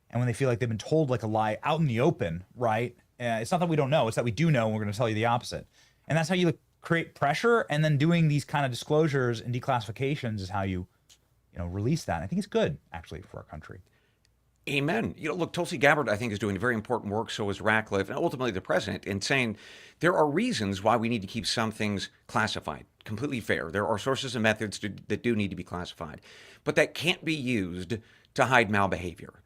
Speaker 5: and when they feel like they've been told like a lie out in the open, right? It's not that we don't know, it's that we do know and we're going to tell you the opposite. And that's how you create pressure, and then doing these kind of disclosures and declassifications is how you release that. I think it's good, actually, for our country.
Speaker 19: Amen. Look, Tulsi Gabbard, I think, is doing very important work. So is Ratcliffe, and ultimately the president, in saying there are reasons why we need to keep some things classified. Completely fair. There are sources and methods that do need to be classified, but that can't be used to hide malbehavior.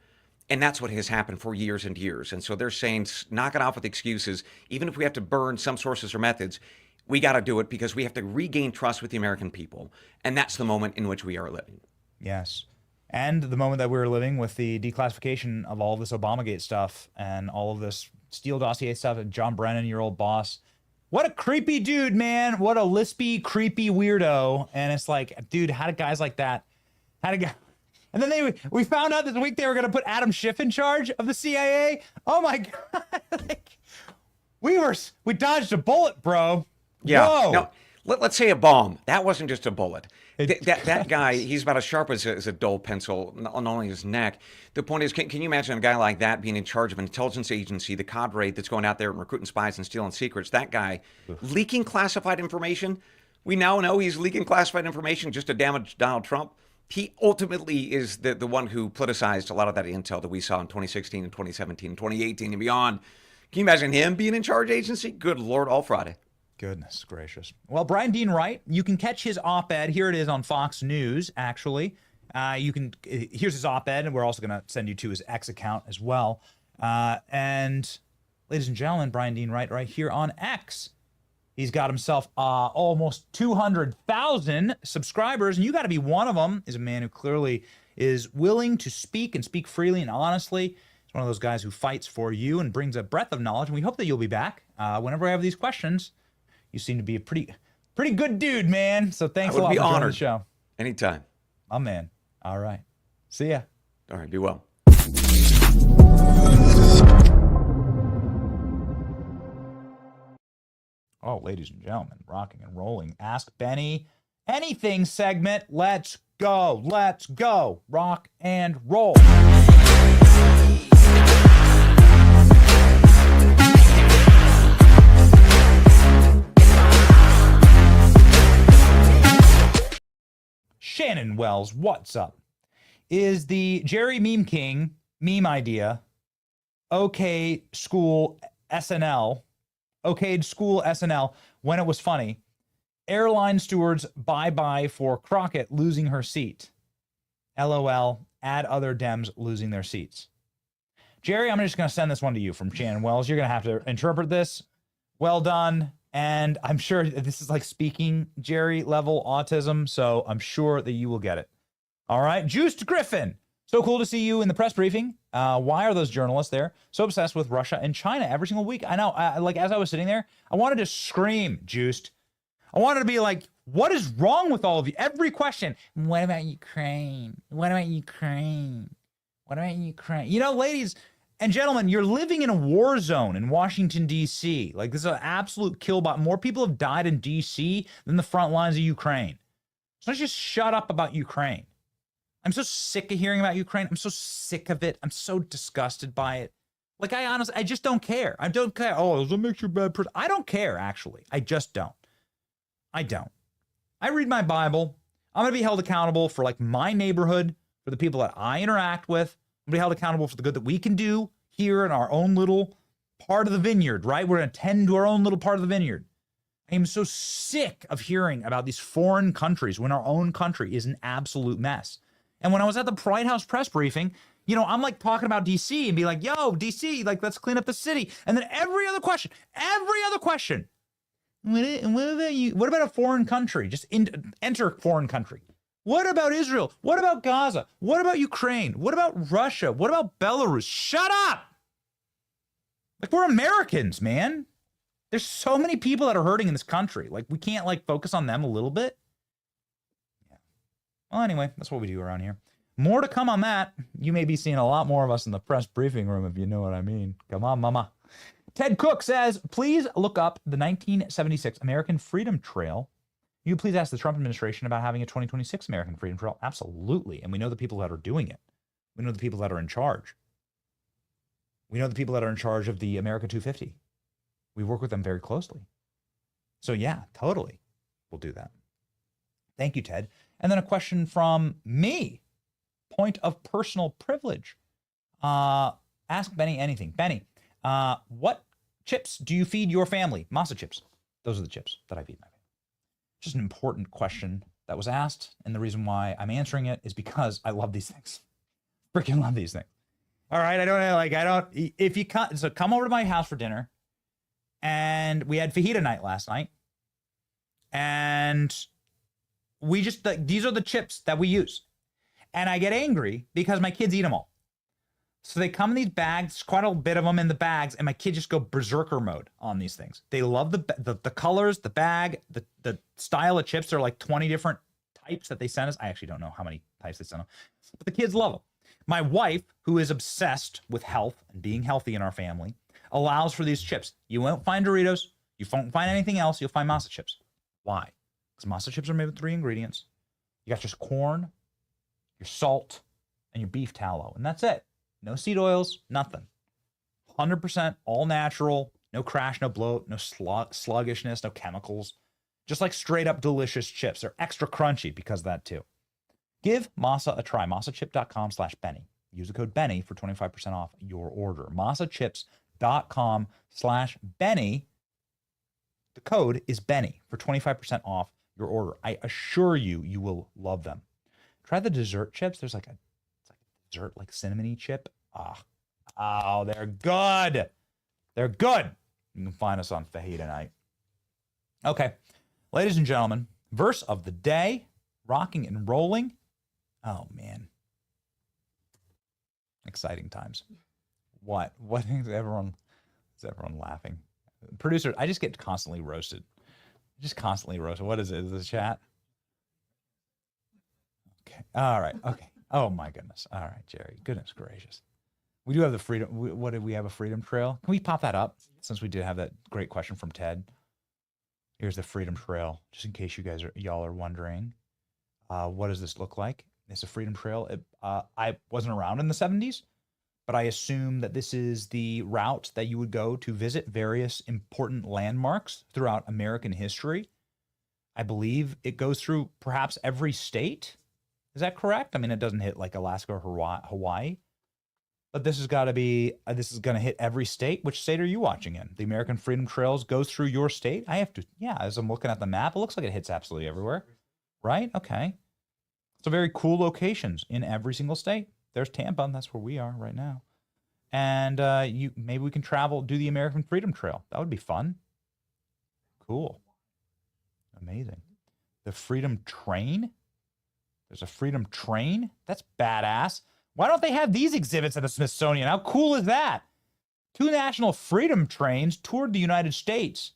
Speaker 19: And that's what has happened for years and years. And so they're saying, knock it off with excuses. Even if we have to burn some sources or methods, we got to do it because we have to regain trust with the American people. And that's the moment in which we are living.
Speaker 5: Yes. And the moment that we're living with the declassification of all this Obamagate stuff and all of this Steele dossier stuff, and John Brennan, your old boss. What a creepy dude, man. What a lispy, creepy weirdo. And it's like, dude, how did guys like that? And then we found out this week they were going to put Adam Schiff in charge of the CIA. Oh my God. We dodged a bullet, bro.
Speaker 19: Yeah.
Speaker 5: Whoa.
Speaker 19: Now, let's say a bomb. That wasn't just a bullet. That guy, he's about as sharp as a dull pencil on only his neck. The point is, can you imagine a guy like that being in charge of an intelligence agency, the cadre that's going out there and recruiting spies and stealing secrets? That guy leaking classified information. We now know he's leaking classified information just to damage Donald Trump. He ultimately is the one who politicized a lot of that intel that we saw in 2016 and 2017 and 2018 and beyond. Can you imagine him being in charge agency? Good Lord, all Friday.
Speaker 5: Goodness gracious. Well, Dean Wright, you can catch his op-ed. Here it is on Fox News, actually. Here's his op-ed, and we're also going to send you to his X account as well. And ladies and gentlemen, Dean Wright right here on X. He's got himself almost 200,000 subscribers, and you got to be one of them. Is a man who clearly is willing to speak and speak freely and honestly. He's one of those guys who fights for you and brings a breadth of knowledge, and we hope that you'll be back whenever I have these questions. You seem to be a pretty good dude, man. So thanks a lot for joining the show.
Speaker 19: Anytime.
Speaker 5: My man. All right. See ya.
Speaker 19: All right. Be well.
Speaker 5: Oh, ladies and gentlemen, rocking and rolling. Ask Benny Anything segment. Let's go. Let's go. Rock and roll. Shannon Wells, what's up? Is the Jerry Meme King meme idea okay school SNL, okayed school SNL when it was funny? Airline stewards bye-bye for Crockett losing her seat. LOL, add other Dems losing their seats. Jerry, I'm just going to send this one to you from Shannon Wells. You're going to have to interpret this. Well done. And I'm sure this is like speaking Jerry level autism, so I'm sure that you will get it. All right. Juiced Griffin. So cool to see you in the press briefing. Why are those journalists there so obsessed with Russia and China every single week? I know, like as I was sitting there, I wanted to scream, Juiced. I wanted to be like, what is wrong with all of you? Every question. What about Ukraine? What about Ukraine? What about Ukraine? You know, ladies and gentlemen, you're living in a war zone in Washington, D.C. Like, this is an absolute killbot. More people have died in D.C. than the front lines of Ukraine. So let's just shut up about Ukraine. I'm so sick of hearing about Ukraine. I'm so sick of it. I'm so disgusted by it. Like, I just don't care. I don't care. Oh, does that make you a bad person? I don't care, actually. I just don't. I don't. I read my Bible. I'm going to be held accountable for, like, my neighborhood, for the people that I interact with. I'm going to be held accountable for the good that we can do here in our own little part of the vineyard, right? We're going to tend to our own little part of the vineyard. I am so sick of hearing about these foreign countries when our own country is an absolute mess. And when I was at the White House press briefing, you know, I'm like talking about DC and be like, yo, DC, like, let's clean up the city. And then every other question, what about you? What about a foreign country? Just enter foreign country. What about Israel? What about Gaza? What about Ukraine? What about Russia? What about Belarus? Shut up! Like, we're Americans, man. There's so many people that are hurting in this country. Like, we can't, like, focus on them a little bit? Yeah. Well, anyway, that's what we do around here. More to come on that. You may be seeing a lot more of us in the press briefing room, if you know what I mean. Come on, mama. Ted Cook says, please look up the 1976 American Freedom Trail. You please ask the Trump administration about having a 2026 American Freedom Trail. Absolutely. And we know the people that are doing it. We know the people that are in charge. We know the people that are in charge of the America 250. We work with them very closely. So yeah, totally. We'll do that. Thank you, Ted. And then a question from me. Point of personal privilege. Ask Benny anything. Benny, what chips do you feed your family? Masa chips. Those are the chips that I feed my family. Just an important question that was asked, and the reason why I'm answering it is because I love these things. Freaking love these things. All right, if you come over to my house for dinner, and we had fajita night last night, and we just, these are the chips that we use. And I get angry because my kids eat them all. So they come in these bags, quite a bit of them in the bags, and my kids just go berserker mode on these things. They love the colors, the bag, the style of chips. There are like 20 different types that they send us. I actually don't know how many types they send them, but the kids love them. My wife, who is obsessed with health and being healthy in our family, allows for these chips. You won't find Doritos. You won't find anything else. You'll find Masa chips. Why? Because Masa chips are made with 3 ingredients. You got just corn, your salt, and your beef tallow, and that's it. No seed oils, nothing. 100% all natural, no crash, no bloat, no sluggishness, no chemicals. Just like straight up delicious chips. They're extra crunchy because of that too. Give Masa a try. Masachip.com/Benny. Use the code Benny for 25% off your order. Masachip.com/Benny. The code is Benny for 25% off your order. I assure you, you will love them. Try the dessert chips. There's like a dessert, like cinnamony chip. Oh, they're good. They're good. You can find us on Fajita Night. Okay, ladies and gentlemen, verse of the day, rocking and rolling. Oh, man. Exciting times. What is everyone laughing? Producer, I just get constantly roasted. What is it? Is this chat? Okay. All right. Okay. Oh my goodness. All right, Jerry. Goodness gracious. We do have the freedom. What did we have? A freedom trail? Can we pop that up since we did have that great question from Ted? Here's the freedom trail, just in case y'all are wondering. What does this look like? It's a freedom trail. I wasn't around in the 70s, but I assume that this is the route that you would go to visit various important landmarks throughout American history. I believe it goes through perhaps every state. Is that correct? I mean, it doesn't hit like Alaska or Hawaii, but this has got to be, this is going to hit every state. Which state are you watching in? The American Freedom Trails goes through your state? I have to, yeah, as I'm looking at the map, it looks like it hits absolutely everywhere, right? Okay. So very cool locations in every single state. There's Tampa, that's where we are right now. And maybe we can do the American Freedom Trail. That would be fun. Cool. Amazing. The Freedom Train? There's a Freedom Train? That's badass. Why don't they have these exhibits at the Smithsonian? How cool is that? 2 national freedom trains toured the United States.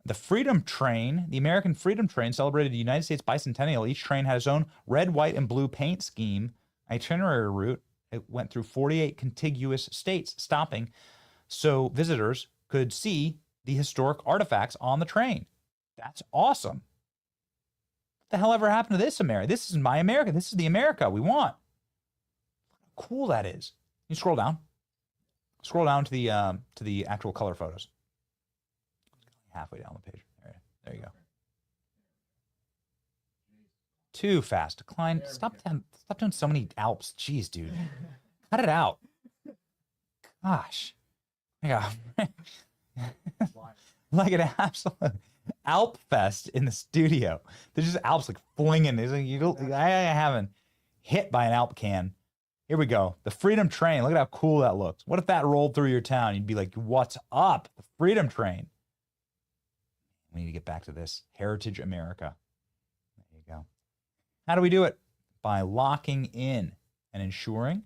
Speaker 5: The Freedom Train, the American Freedom Train, celebrated the United States bicentennial. Each train had its own red, white, and blue paint scheme, itinerary route. It went through 48 contiguous states, stopping so visitors could see the historic artifacts on the train. That's awesome. What the hell ever happened to this America? This is my America. This is the America we want. How cool that is. You scroll down. Scroll down to the actual color photos. Halfway down the page. There you go. Too fast. Decline. Stop doing so many Alps. Jeez, dude. Cut it out. Gosh. Yeah. Like an absolute Alp fest in the studio. There's just Alps like flinging. I haven't hit by an Alp can. Here we go. The Freedom Train. Look at how cool that looks. What if that rolled through your town? You'd be like, what's up? The Freedom Train. We need to get back to this. Heritage America. There you go. How do we do it? By locking in and ensuring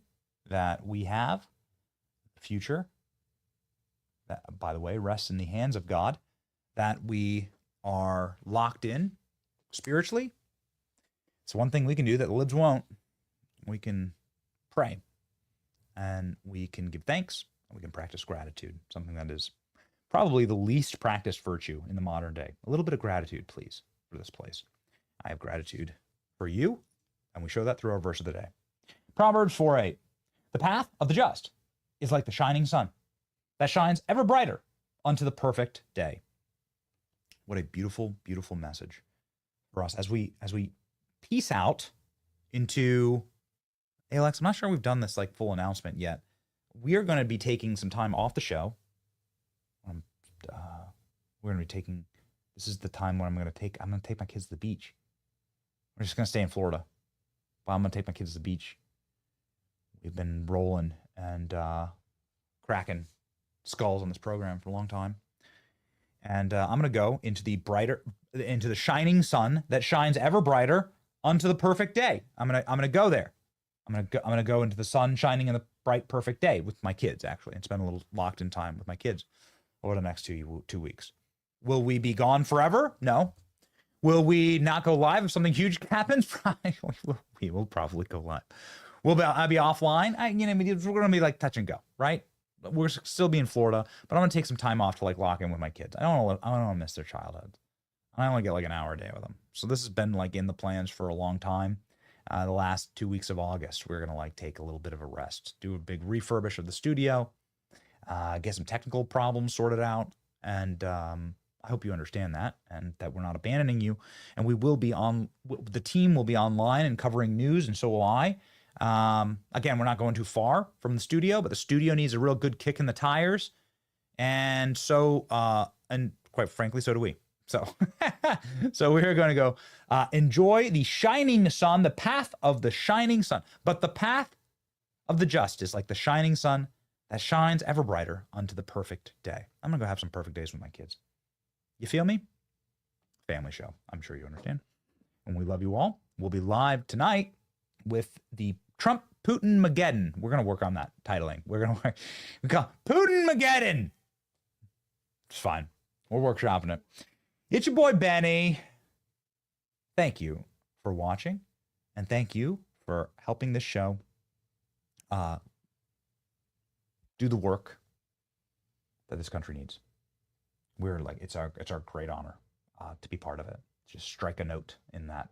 Speaker 5: that we have a future that, by the way, rests in the hands of God, that we are locked in spiritually. It's one thing we can do that the libs won't. We can pray, and we can give thanks, and we can practice gratitude, something that is probably the least practiced virtue in the modern day. A little bit of gratitude, please, for this place. I have gratitude for you, and we show that through our verse of the day. Proverbs 4:8. The path of the just is like the shining sun that shines ever brighter unto the perfect day. What a beautiful, beautiful message for us as we peace out into Alex, I'm not sure we've done this like full announcement yet. We are going to be taking some time off the show. We're going to be taking, this is the time when I'm going to take my kids to the beach. We're just going to stay in Florida. But I'm going to take my kids to the beach. We've been rolling and cracking skulls on this program for a long time. And I'm going to go into the shining sun that shines ever brighter unto the perfect day. I'm going to go there. I'm going to go into the sun shining in the bright, perfect day with my kids, actually, and spend a little locked in time with my kids over the next 2 weeks. Will we be gone forever? No. Will we not go live if something huge happens? We will probably go live. I'll be offline. We're going to be like touch and go, right? We're still be in Florida, but I'm going to take some time off to like lock in with my kids. I don't want to miss their childhood. I only get like an hour a day with them. So this has been like in the plans for a long time. The last 2 weeks of August, we're going to like take a little bit of a rest, do a big refurbish of the studio, get some technical problems sorted out. And I hope you understand that and that we're not abandoning you. And we will be the team will be online and covering news, and so will I. Again, we're not going too far from the studio, but the studio needs a real good kick in the tires. And so, and quite frankly, so do we. So, so we're going to go enjoy the shining sun, the path of the shining sun. But the path of the just is like the shining sun that shines ever brighter unto the perfect day. I'm going to go have some perfect days with my kids. You feel me? Family show. I'm sure you understand. And we love you all. We'll be live tonight with the Trump-Putin-Mageddon. We're going to work on that titling. We call Putin-Mageddon. It's fine. We're workshopping it. It's your boy, Benny. Thank you for watching, and thank you for helping this show do the work that this country needs. We're like, it's our great honor to be part of it. Just strike a note in that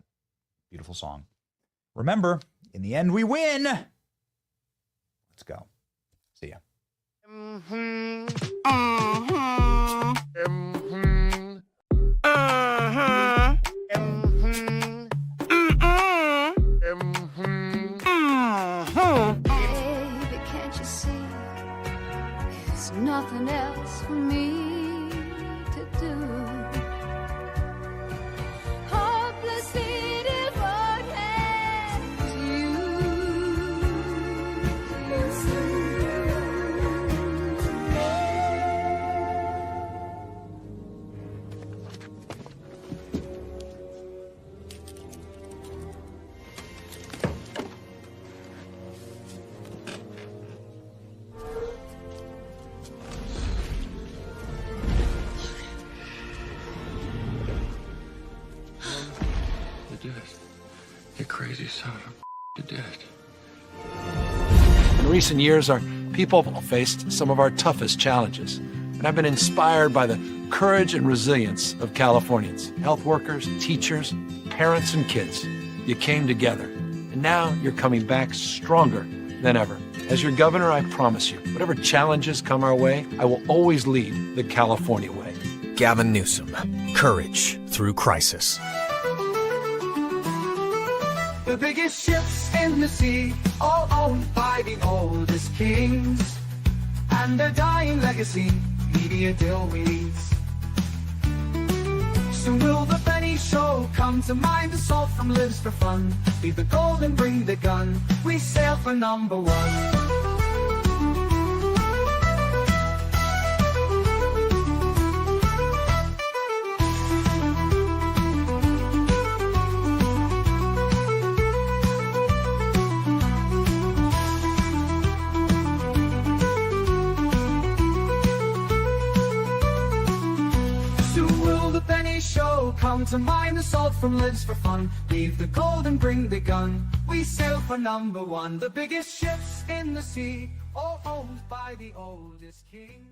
Speaker 5: beautiful song. Remember, in the end, we win. Let's go. See ya.
Speaker 15: Baby, can't you see there's nothing else for me to do? Hopelessly devoted to
Speaker 20: You did it. You crazy son of a you did it.
Speaker 2: In recent years, our people have faced some of our toughest challenges. And I've been inspired by the courage and resilience of Californians, health workers, teachers, parents, and kids. You came together. And now you're coming back stronger than ever. As your governor, I promise you, whatever challenges come our way, I will always lead the California way.
Speaker 4: Gavin Newsom, courage through crisis.
Speaker 15: The biggest ships in the sea, all owned by the oldest kings, and their dying legacy, media dillweeds. Soon will the Benny Show come to mind, the salt from lives for fun. Leave the gold and bring the gun, we sail for #1. Come to mind, the salt from lives for fun. Leave the gold and bring the gun, we sail for #1. The biggest ships in the sea, all owned by the oldest king.